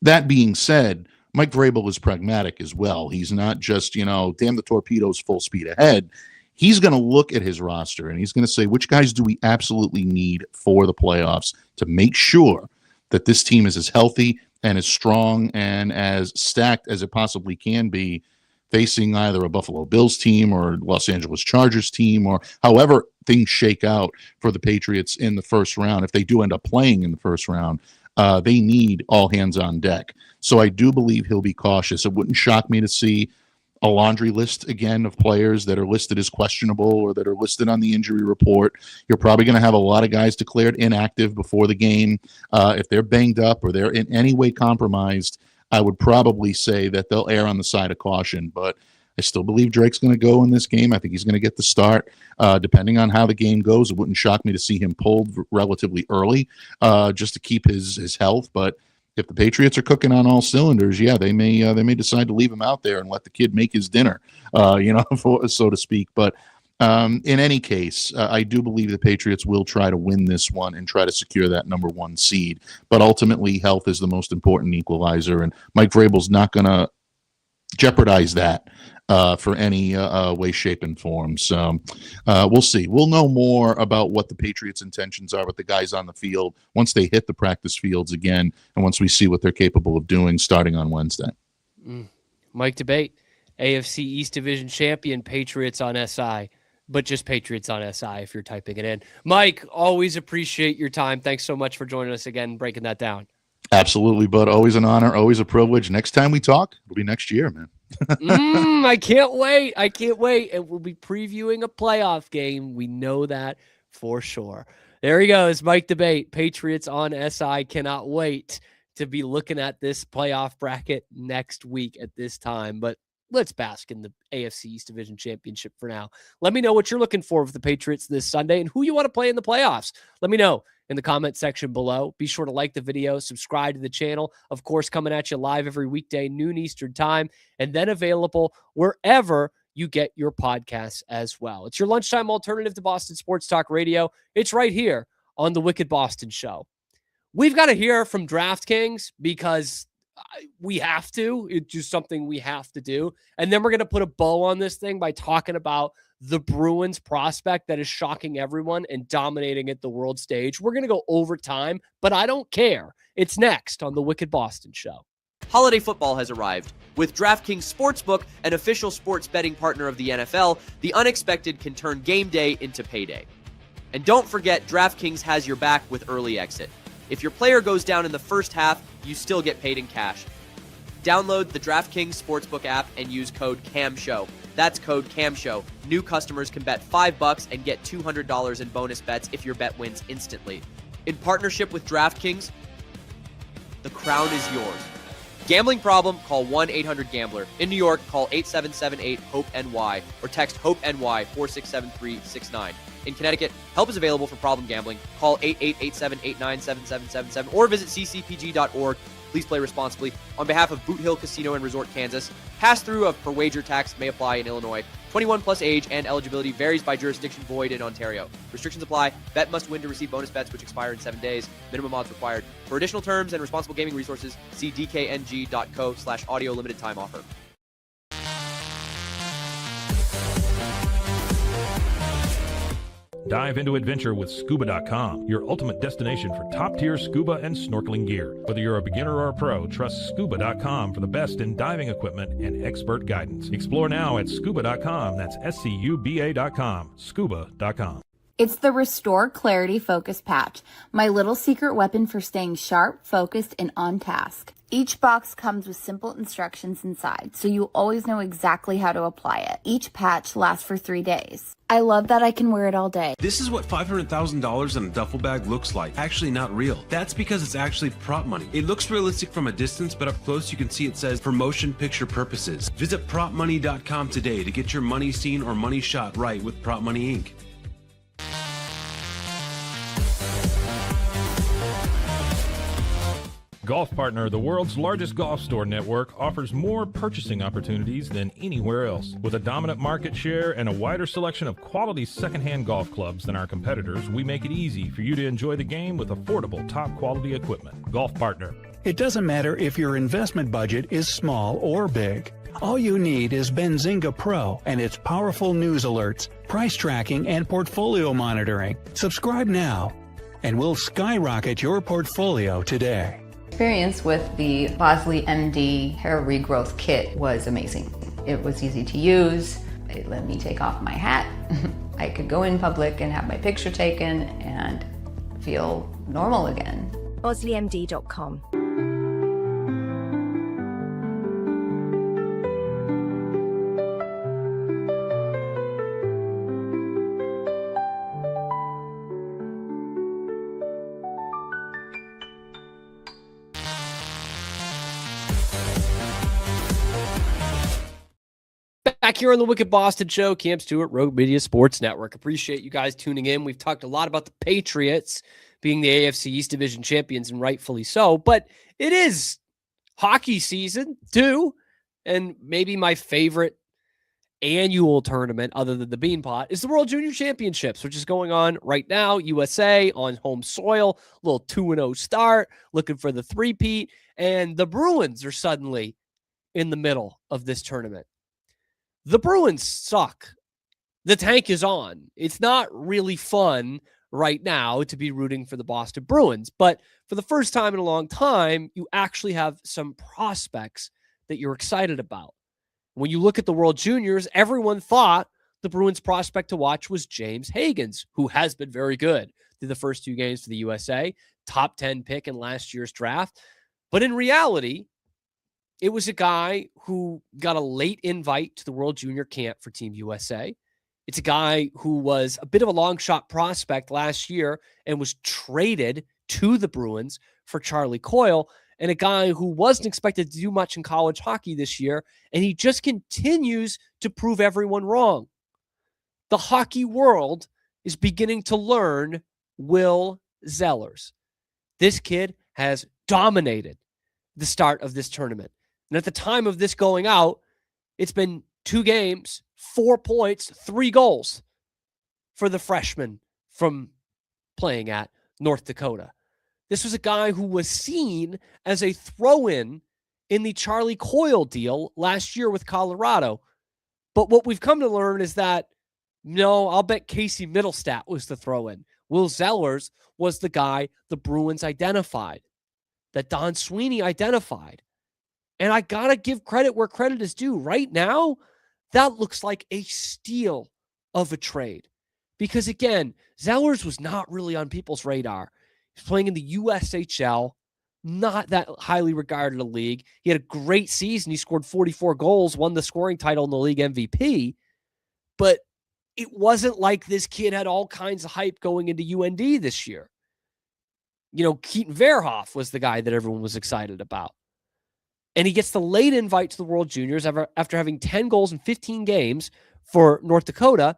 [SPEAKER 12] That being said, Mike Vrabel is pragmatic as well. He's not just, damn the torpedoes, full speed ahead. He's going to look at his roster and he's going to say, which guys do we absolutely need for the playoffs to make sure that this team is as healthy and as strong and as stacked as it possibly can be, facing either a Buffalo Bills team or Los Angeles Chargers team, or however things shake out for the Patriots in the first round. If they do end up playing in the first round, they need all hands on deck. So I do believe he'll be cautious. It wouldn't shock me to see a laundry list again of players that are listed as questionable or that are listed on the injury report. You're probably going to have a lot of guys declared inactive before the game. If they're banged up or they're in any way compromised, I would probably say that they'll err on the side of caution. But I still believe Drake's going to go in this game. I think he's going to get the start. Depending on how the game goes, it wouldn't shock me to see him pulled relatively early just to keep his health. But if the Patriots are cooking on all cylinders, yeah, they may decide to leave him out there and let the kid make his dinner, so to speak. But in any case, I do believe the Patriots will try to win this one and try to secure that number one seed. But ultimately, health is the most important equalizer, and Mike Vrabel's not going to jeopardize that for any way, shape, and form. So we'll see. We'll know more about what the Patriots' intentions are with the guys on the field once they hit the practice fields again and once we see what they're capable of doing starting on Wednesday.
[SPEAKER 5] Mike Debate, AFC East Division champion, Patriots on SI, but just Patriots on SI if you're typing it in. Mike, always appreciate your time. Thanks so much for joining us again, breaking that down.
[SPEAKER 12] Absolutely, bud. Always an honor, always a privilege. Next time we talk, it'll be next year, man.
[SPEAKER 5] I can't wait. And we'll be previewing a playoff game. We know that for sure. There he goes, Mike Debate, Patriots on SI. Cannot wait to be looking at this playoff bracket next week at this time. But let's bask in the AFC East Division Championship for now. Let me know what you're looking for with the Patriots this Sunday and who you want to play in the playoffs. Let me know in the comment section below. Be sure to like the video, subscribe to the channel. Of course, coming at you live every weekday, noon Eastern time, and then available wherever you get your podcasts as well. It's your lunchtime alternative to Boston Sports Talk Radio. It's right here on the Wicked Boston Show. We've got to hear from DraftKings because we have to. It's just something we have to do. And then we're going to put a bow on this thing by talking about the Bruins prospect that is shocking everyone and dominating at the world stage. We're going to go overtime, but I don't care. It's next on the Wicked Boston Show.
[SPEAKER 13] Holiday football has arrived. With DraftKings Sportsbook, an official sports betting partner of the NFL, the unexpected can turn game day into payday. And don't forget, DraftKings has your back with early exit. If your player goes down in the first half, you still get paid in cash. Download the DraftKings Sportsbook app and use code CAMSHOW. That's code CAMSHOW. New customers can bet $5 and get $200 in bonus bets if your bet wins instantly. In partnership with DraftKings, the crown is yours. Gambling problem? Call 1-800-GAMBLER. In New York, call 8778-HOPE-NY or text HOPE-NY 467369. In Connecticut, help is available for problem gambling. Call 8887-897777 or visit ccpg.org. Please play responsibly. On behalf of Boot Hill Casino and Resort, Kansas, pass-through of per wager tax may apply in Illinois. 21 plus age and eligibility varies by jurisdiction, void in Ontario. Restrictions apply. Bet must win to receive bonus bets which expire in 7 days. Minimum odds required. For additional terms and responsible gaming resources, see dkng.co/audio limited time offer.
[SPEAKER 1] Dive into adventure with scuba.com, your ultimate destination for top-tier scuba and snorkeling gear. Whether you're a beginner or a pro, trust scuba.com for the best in diving equipment and expert guidance. Explore now at scuba.com. That's SCUBA.com. Scuba.com.
[SPEAKER 14] It's the Restore Clarity Focus Patch, my little secret weapon for staying sharp, focused, and on task. Each box comes with simple instructions inside, so you always know exactly how to apply it. Each patch lasts for 3 days. I love that I can wear it all day.
[SPEAKER 15] This is what $500,000 in a duffel bag looks like. Actually not real. That's because it's actually prop money. It looks realistic from a distance, but up close you can see it says for motion picture purposes. Visit propmoney.com today to get your money seen or money shot right with Prop Money Inc.
[SPEAKER 1] Golf Partner, the world's largest golf store network, offers more purchasing opportunities than anywhere else. With a dominant market share and a wider selection of quality secondhand golf clubs than our competitors, we make it easy for you to enjoy the game with affordable, top-quality equipment. Golf Partner.
[SPEAKER 16] It doesn't matter if your investment budget is small or big. All you need is Benzinga Pro and its powerful news alerts, price tracking, and portfolio monitoring. Subscribe now, and we'll skyrocket your portfolio today.
[SPEAKER 17] Experience with the Bosley MD hair regrowth kit was amazing. It was easy to use. It let me take off my hat. I could go in public and have my picture taken and feel normal again.
[SPEAKER 18] BosleyMD.com.
[SPEAKER 5] Back here on the Wicked Boston Show, Cam Stuart, Rogue Media Sports Network. Appreciate you guys tuning in. We've talked a lot about the Patriots being the AFC East Division champions, and rightfully so. But it is hockey season, too. And maybe my favorite annual tournament, other than the Beanpot, is the World Junior Championships, which is going on right now. USA on home soil, a little 2-0 start, looking for the three-peat. And the Bruins are suddenly in the middle of this tournament. The Bruins suck. The tank is on. It's not really fun right now to be rooting for the Boston Bruins, but for the first time in a long time, you actually have some prospects that you're excited about. When you look at the World Juniors, everyone thought the Bruins prospect to watch was James Higgins, who has been very good through the first 2 games for the USA, top 10 pick in last year's draft. But in reality, it was a guy who got a late invite to the World Junior Camp for Team USA. It's a guy who was a bit of a long shot prospect last year and was traded to the Bruins for Charlie Coyle, and a guy who wasn't expected to do much in college hockey this year, and he just continues to prove everyone wrong. The hockey world is beginning to learn Will Zellers. This kid has dominated the start of this tournament. And at the time of this going out, it's been 2 games, 4 points, 3 goals for the freshman from playing at North Dakota. This was a guy who was seen as a throw-in in the Charlie Coyle deal last year with Colorado. But what we've come to learn is that, no, I'll bet Casey Middlestat was the throw-in. Will Zellers was the guy the Bruins identified, that Don Sweeney identified. And I got to give credit where credit is due. Right now, that looks like a steal of a trade. Because again, Zellers was not really on people's radar. He's playing in the USHL, not that highly regarded a league. He had a great season. He scored 44 goals, won the scoring title in the league MVP. But it wasn't like this kid had all kinds of hype going into UND this year. You know, Keaton Verhoff was the guy that everyone was excited about. And he gets the late invite to the World Juniors after having 10 goals in 15 games for North Dakota.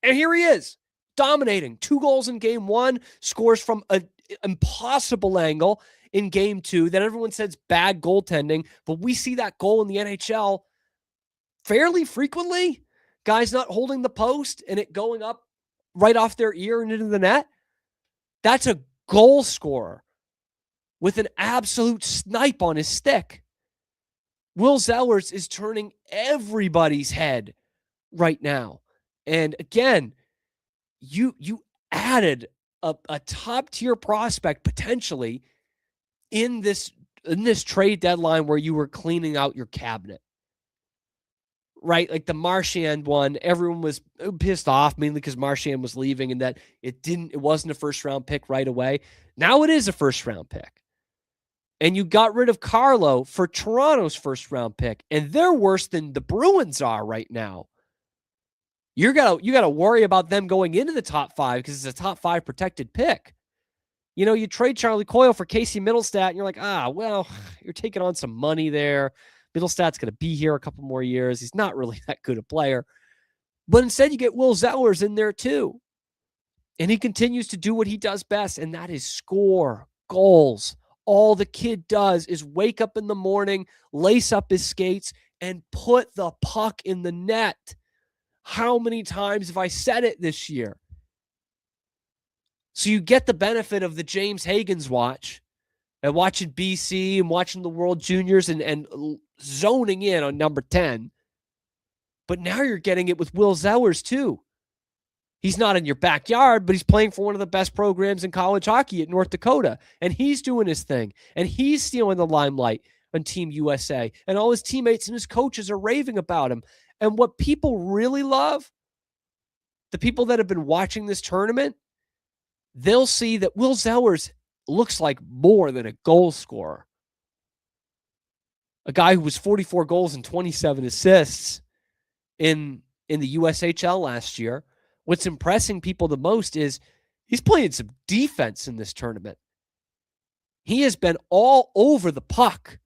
[SPEAKER 5] And here he is, dominating. 2 goals in game 1, scores from an impossible angle in game 2. Then everyone says bad goaltending, but we see that goal in the NHL fairly frequently. Guys not holding the post and it going up right off their ear and into the net. That's a goal scorer with an absolute snipe on his stick. Will Zellers is turning everybody's head right now. And again, you added a top-tier prospect potentially in this trade deadline where you were cleaning out your cabinet. right? Like the Marchand one, everyone was pissed off mainly because Marchand was leaving and that it wasn't a first round pick right away. Now it is a first round pick. And you got rid of Carlo for Toronto's first round pick, and they're worse than the Bruins are right now. You gotta worry about them going into the top 5 because it's a top 5 protected pick. You know, you trade Charlie Coyle for Casey Middlestat, and you're like, well, you're taking on some money there. Middlestat's going to be here a couple more years. He's not really that good a player. But instead, you get Will Zellers in there too. And he continues to do what he does best, and that is score goals. All the kid does is wake up in the morning, lace up his skates, and put the puck in the net. How many times have I said it this year? So you get the benefit of the James Hagens watch and watching BC and watching the World Juniors and zoning in on number 10. But now you're getting it with Will Zellers too. He's not in your backyard, but he's playing for one of the best programs in college hockey at North Dakota. And he's doing his thing. And he's stealing the limelight on Team USA. And all his teammates and his coaches are raving about him. And what people really love, the people that have been watching this tournament, they'll see that Will Zellers looks like more than a goal scorer. A guy who was 44 goals and 27 assists in the USHL last year. What's impressing people the most is he's playing some defense in this tournament. He has been all over the puck.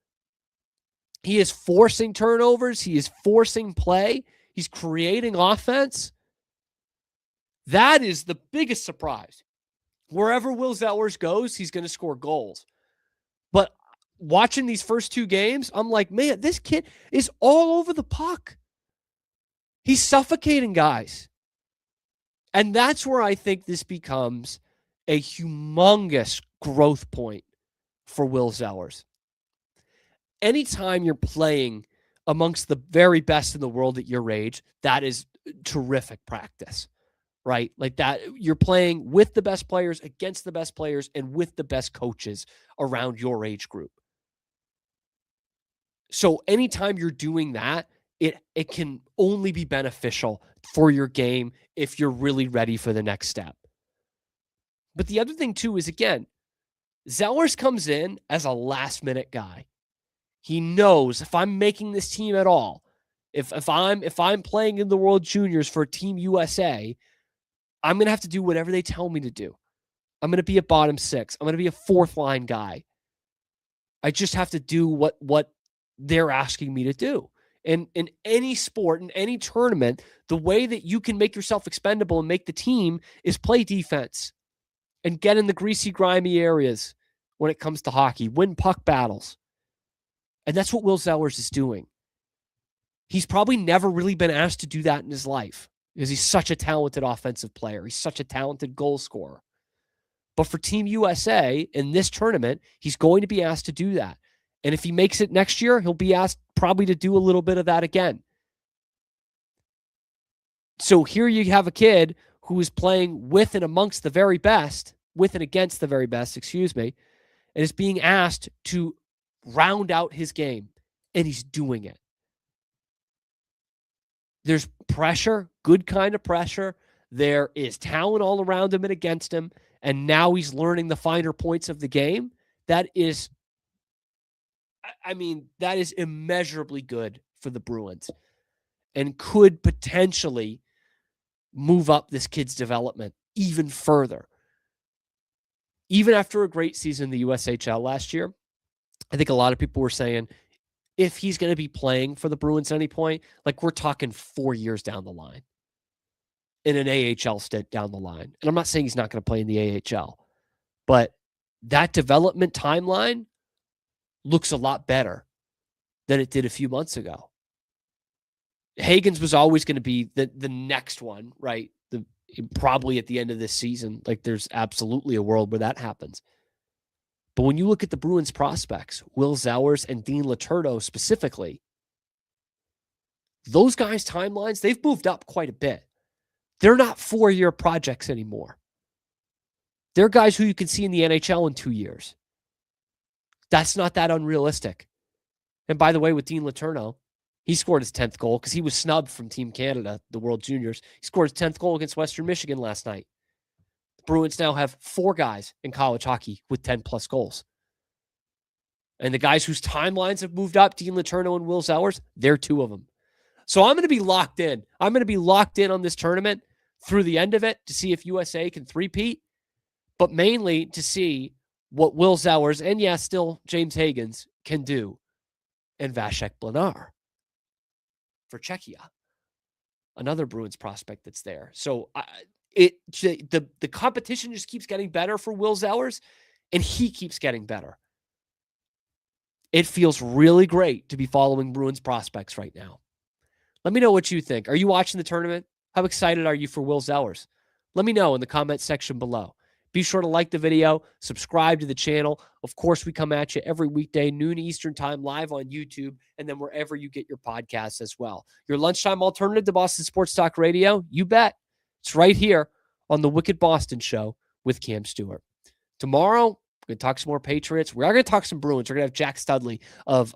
[SPEAKER 5] He is forcing turnovers. He is forcing play. He's creating offense. That is the biggest surprise. Wherever Will Zellers goes, he's going to score goals. But watching these first 2 games, I'm like, man, this kid is all over the puck. He's suffocating guys. And that's where I think this becomes a humongous growth point for Will Zellers. Anytime you're playing amongst the very best in the world at your age, that is terrific practice. Right? Like that, you're playing with the best players, against the best players, and with the best coaches around your age group. So anytime you're doing that, it can only be beneficial for your game if you're really ready for the next step. But the other thing too is, again, Zellers comes in as a last-minute guy. He knows if I'm making this team at all, if I'm playing in the World Juniors for Team USA, I'm going to have to do whatever they tell me to do. I'm going to be a bottom 6. I'm going to be a 4th line guy. I just have to do what they're asking me to do. And in any sport, in any tournament, the way that you can make yourself expendable and make the team is play defense and get in the greasy, grimy areas when it comes to hockey. Win puck battles. And that's what Will Zellers is doing. He's probably never really been asked to do that in his life because he's such a talented offensive player. He's such a talented goal scorer. But for Team USA in this tournament, he's going to be asked to do that. And if he makes it next year, he'll be asked probably to do a little bit of that again. So here you have a kid who is playing with and amongst the very best, with and against the very best, and is being asked to round out his game, and he's doing it. There's pressure, good kind of pressure. There is talent all around him and against him, and now he's learning the finer points of the game. That is immeasurably good for the Bruins and could potentially move up this kid's development even further. Even after a great season in the USHL last year, I think a lot of people were saying if he's going to be playing for the Bruins at any point, like we're talking 4 years down the line in an AHL stint down the line. And I'm not saying he's not going to play in the AHL, but that development timeline looks a lot better than it did a few months ago. Hagens was always going to be the next one, right? Probably at the end of this season. Like there's absolutely a world where that happens. But when you look at the Bruins prospects, Will Zellers and Dean Letourneau specifically, those guys' timelines, they've moved up quite a bit. They're not 4-year projects anymore. They're guys who you can see in the NHL in 2 years. That's not that unrealistic. And by the way, with Dean Letourneau, He scored his 10th goal because he was snubbed from Team Canada, the World Juniors. He scored his 10th goal against Western Michigan last night. The Bruins now have 4 guys in college hockey with 10-plus goals. And the guys whose timelines have moved up, Dean Letourneau and Will Zellers, they're 2 of them. So I'm going to be locked in. I'm going to be locked in on this tournament through the end of it to see if USA can three-peat, but mainly to see what Will Zellers and, yeah, still James Higgins can do, and Vasek Blanar for Czechia, another Bruins prospect that's there. So the competition just keeps getting better for Will Zellers, and he keeps getting better. It feels really great to be following Bruins prospects right now. Let me know what you think. Are you watching the tournament? How excited are you for Will Zellers? Let me know in the comment section below. Be sure to like the video, subscribe to the channel. Of course, we come at you every weekday, noon Eastern time, live on YouTube, and then wherever you get your podcasts as well. Your lunchtime alternative to Boston Sports Talk Radio, you bet. It's right here on the Wicked Boston Show with Cam Stewart. Tomorrow, we're going to talk some more Patriots. We are going to talk some Bruins. We're going to have Jack Studley of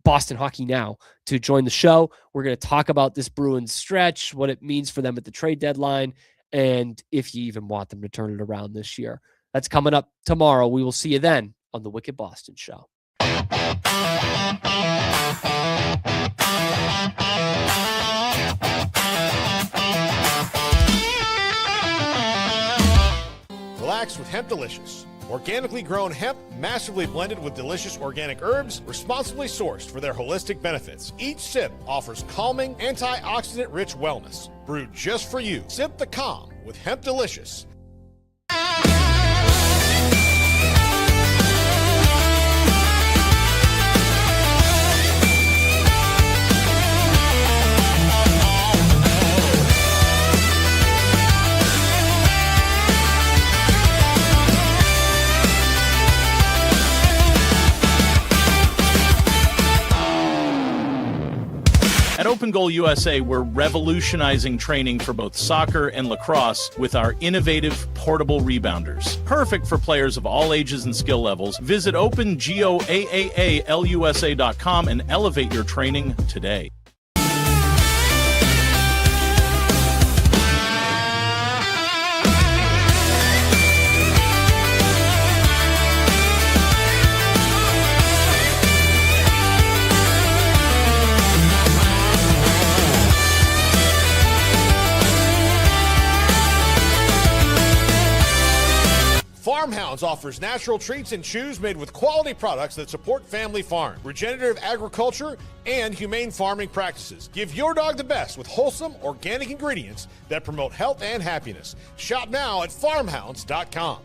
[SPEAKER 5] Boston Hockey Now to join the show. We're going to talk about this Bruins stretch, what it means for them at the trade deadline, and if you even want them to turn it around this year. That's coming up tomorrow. We will see you then on the Wicked Boston Show.
[SPEAKER 19] Relax with Hemp Delicious. Organically grown hemp, massively blended with delicious organic herbs, responsibly sourced for their holistic benefits. Each sip offers calming, antioxidant-rich wellness. Brewed just for you. Sip the calm with Hemp Delicious.
[SPEAKER 6] At Open Goal USA, we're revolutionizing training for both soccer and lacrosse with our innovative portable rebounders. Perfect for players of all ages and skill levels. Visit OpenGOAAALUSA.com and elevate your training today.
[SPEAKER 19] Farmhounds offers natural treats and chews made with quality products that support family farm, regenerative agriculture, and humane farming practices. Give your dog the best with wholesome, organic ingredients that promote health and happiness. Shop now at farmhounds.com.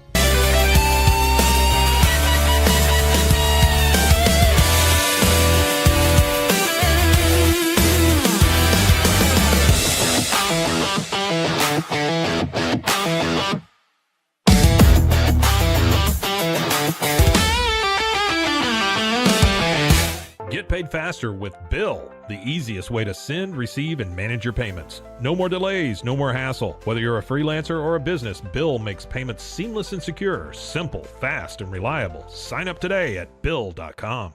[SPEAKER 1] Get paid faster with Bill, the easiest way to send, receive, and manage your payments. No more delays, no more hassle. Whether you're a freelancer or a business, Bill makes payments seamless and secure, simple, fast, and reliable. Sign up today at Bill.com.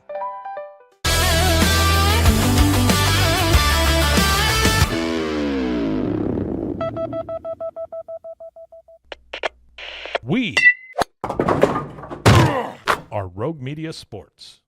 [SPEAKER 1] We are Rogue Media Sports.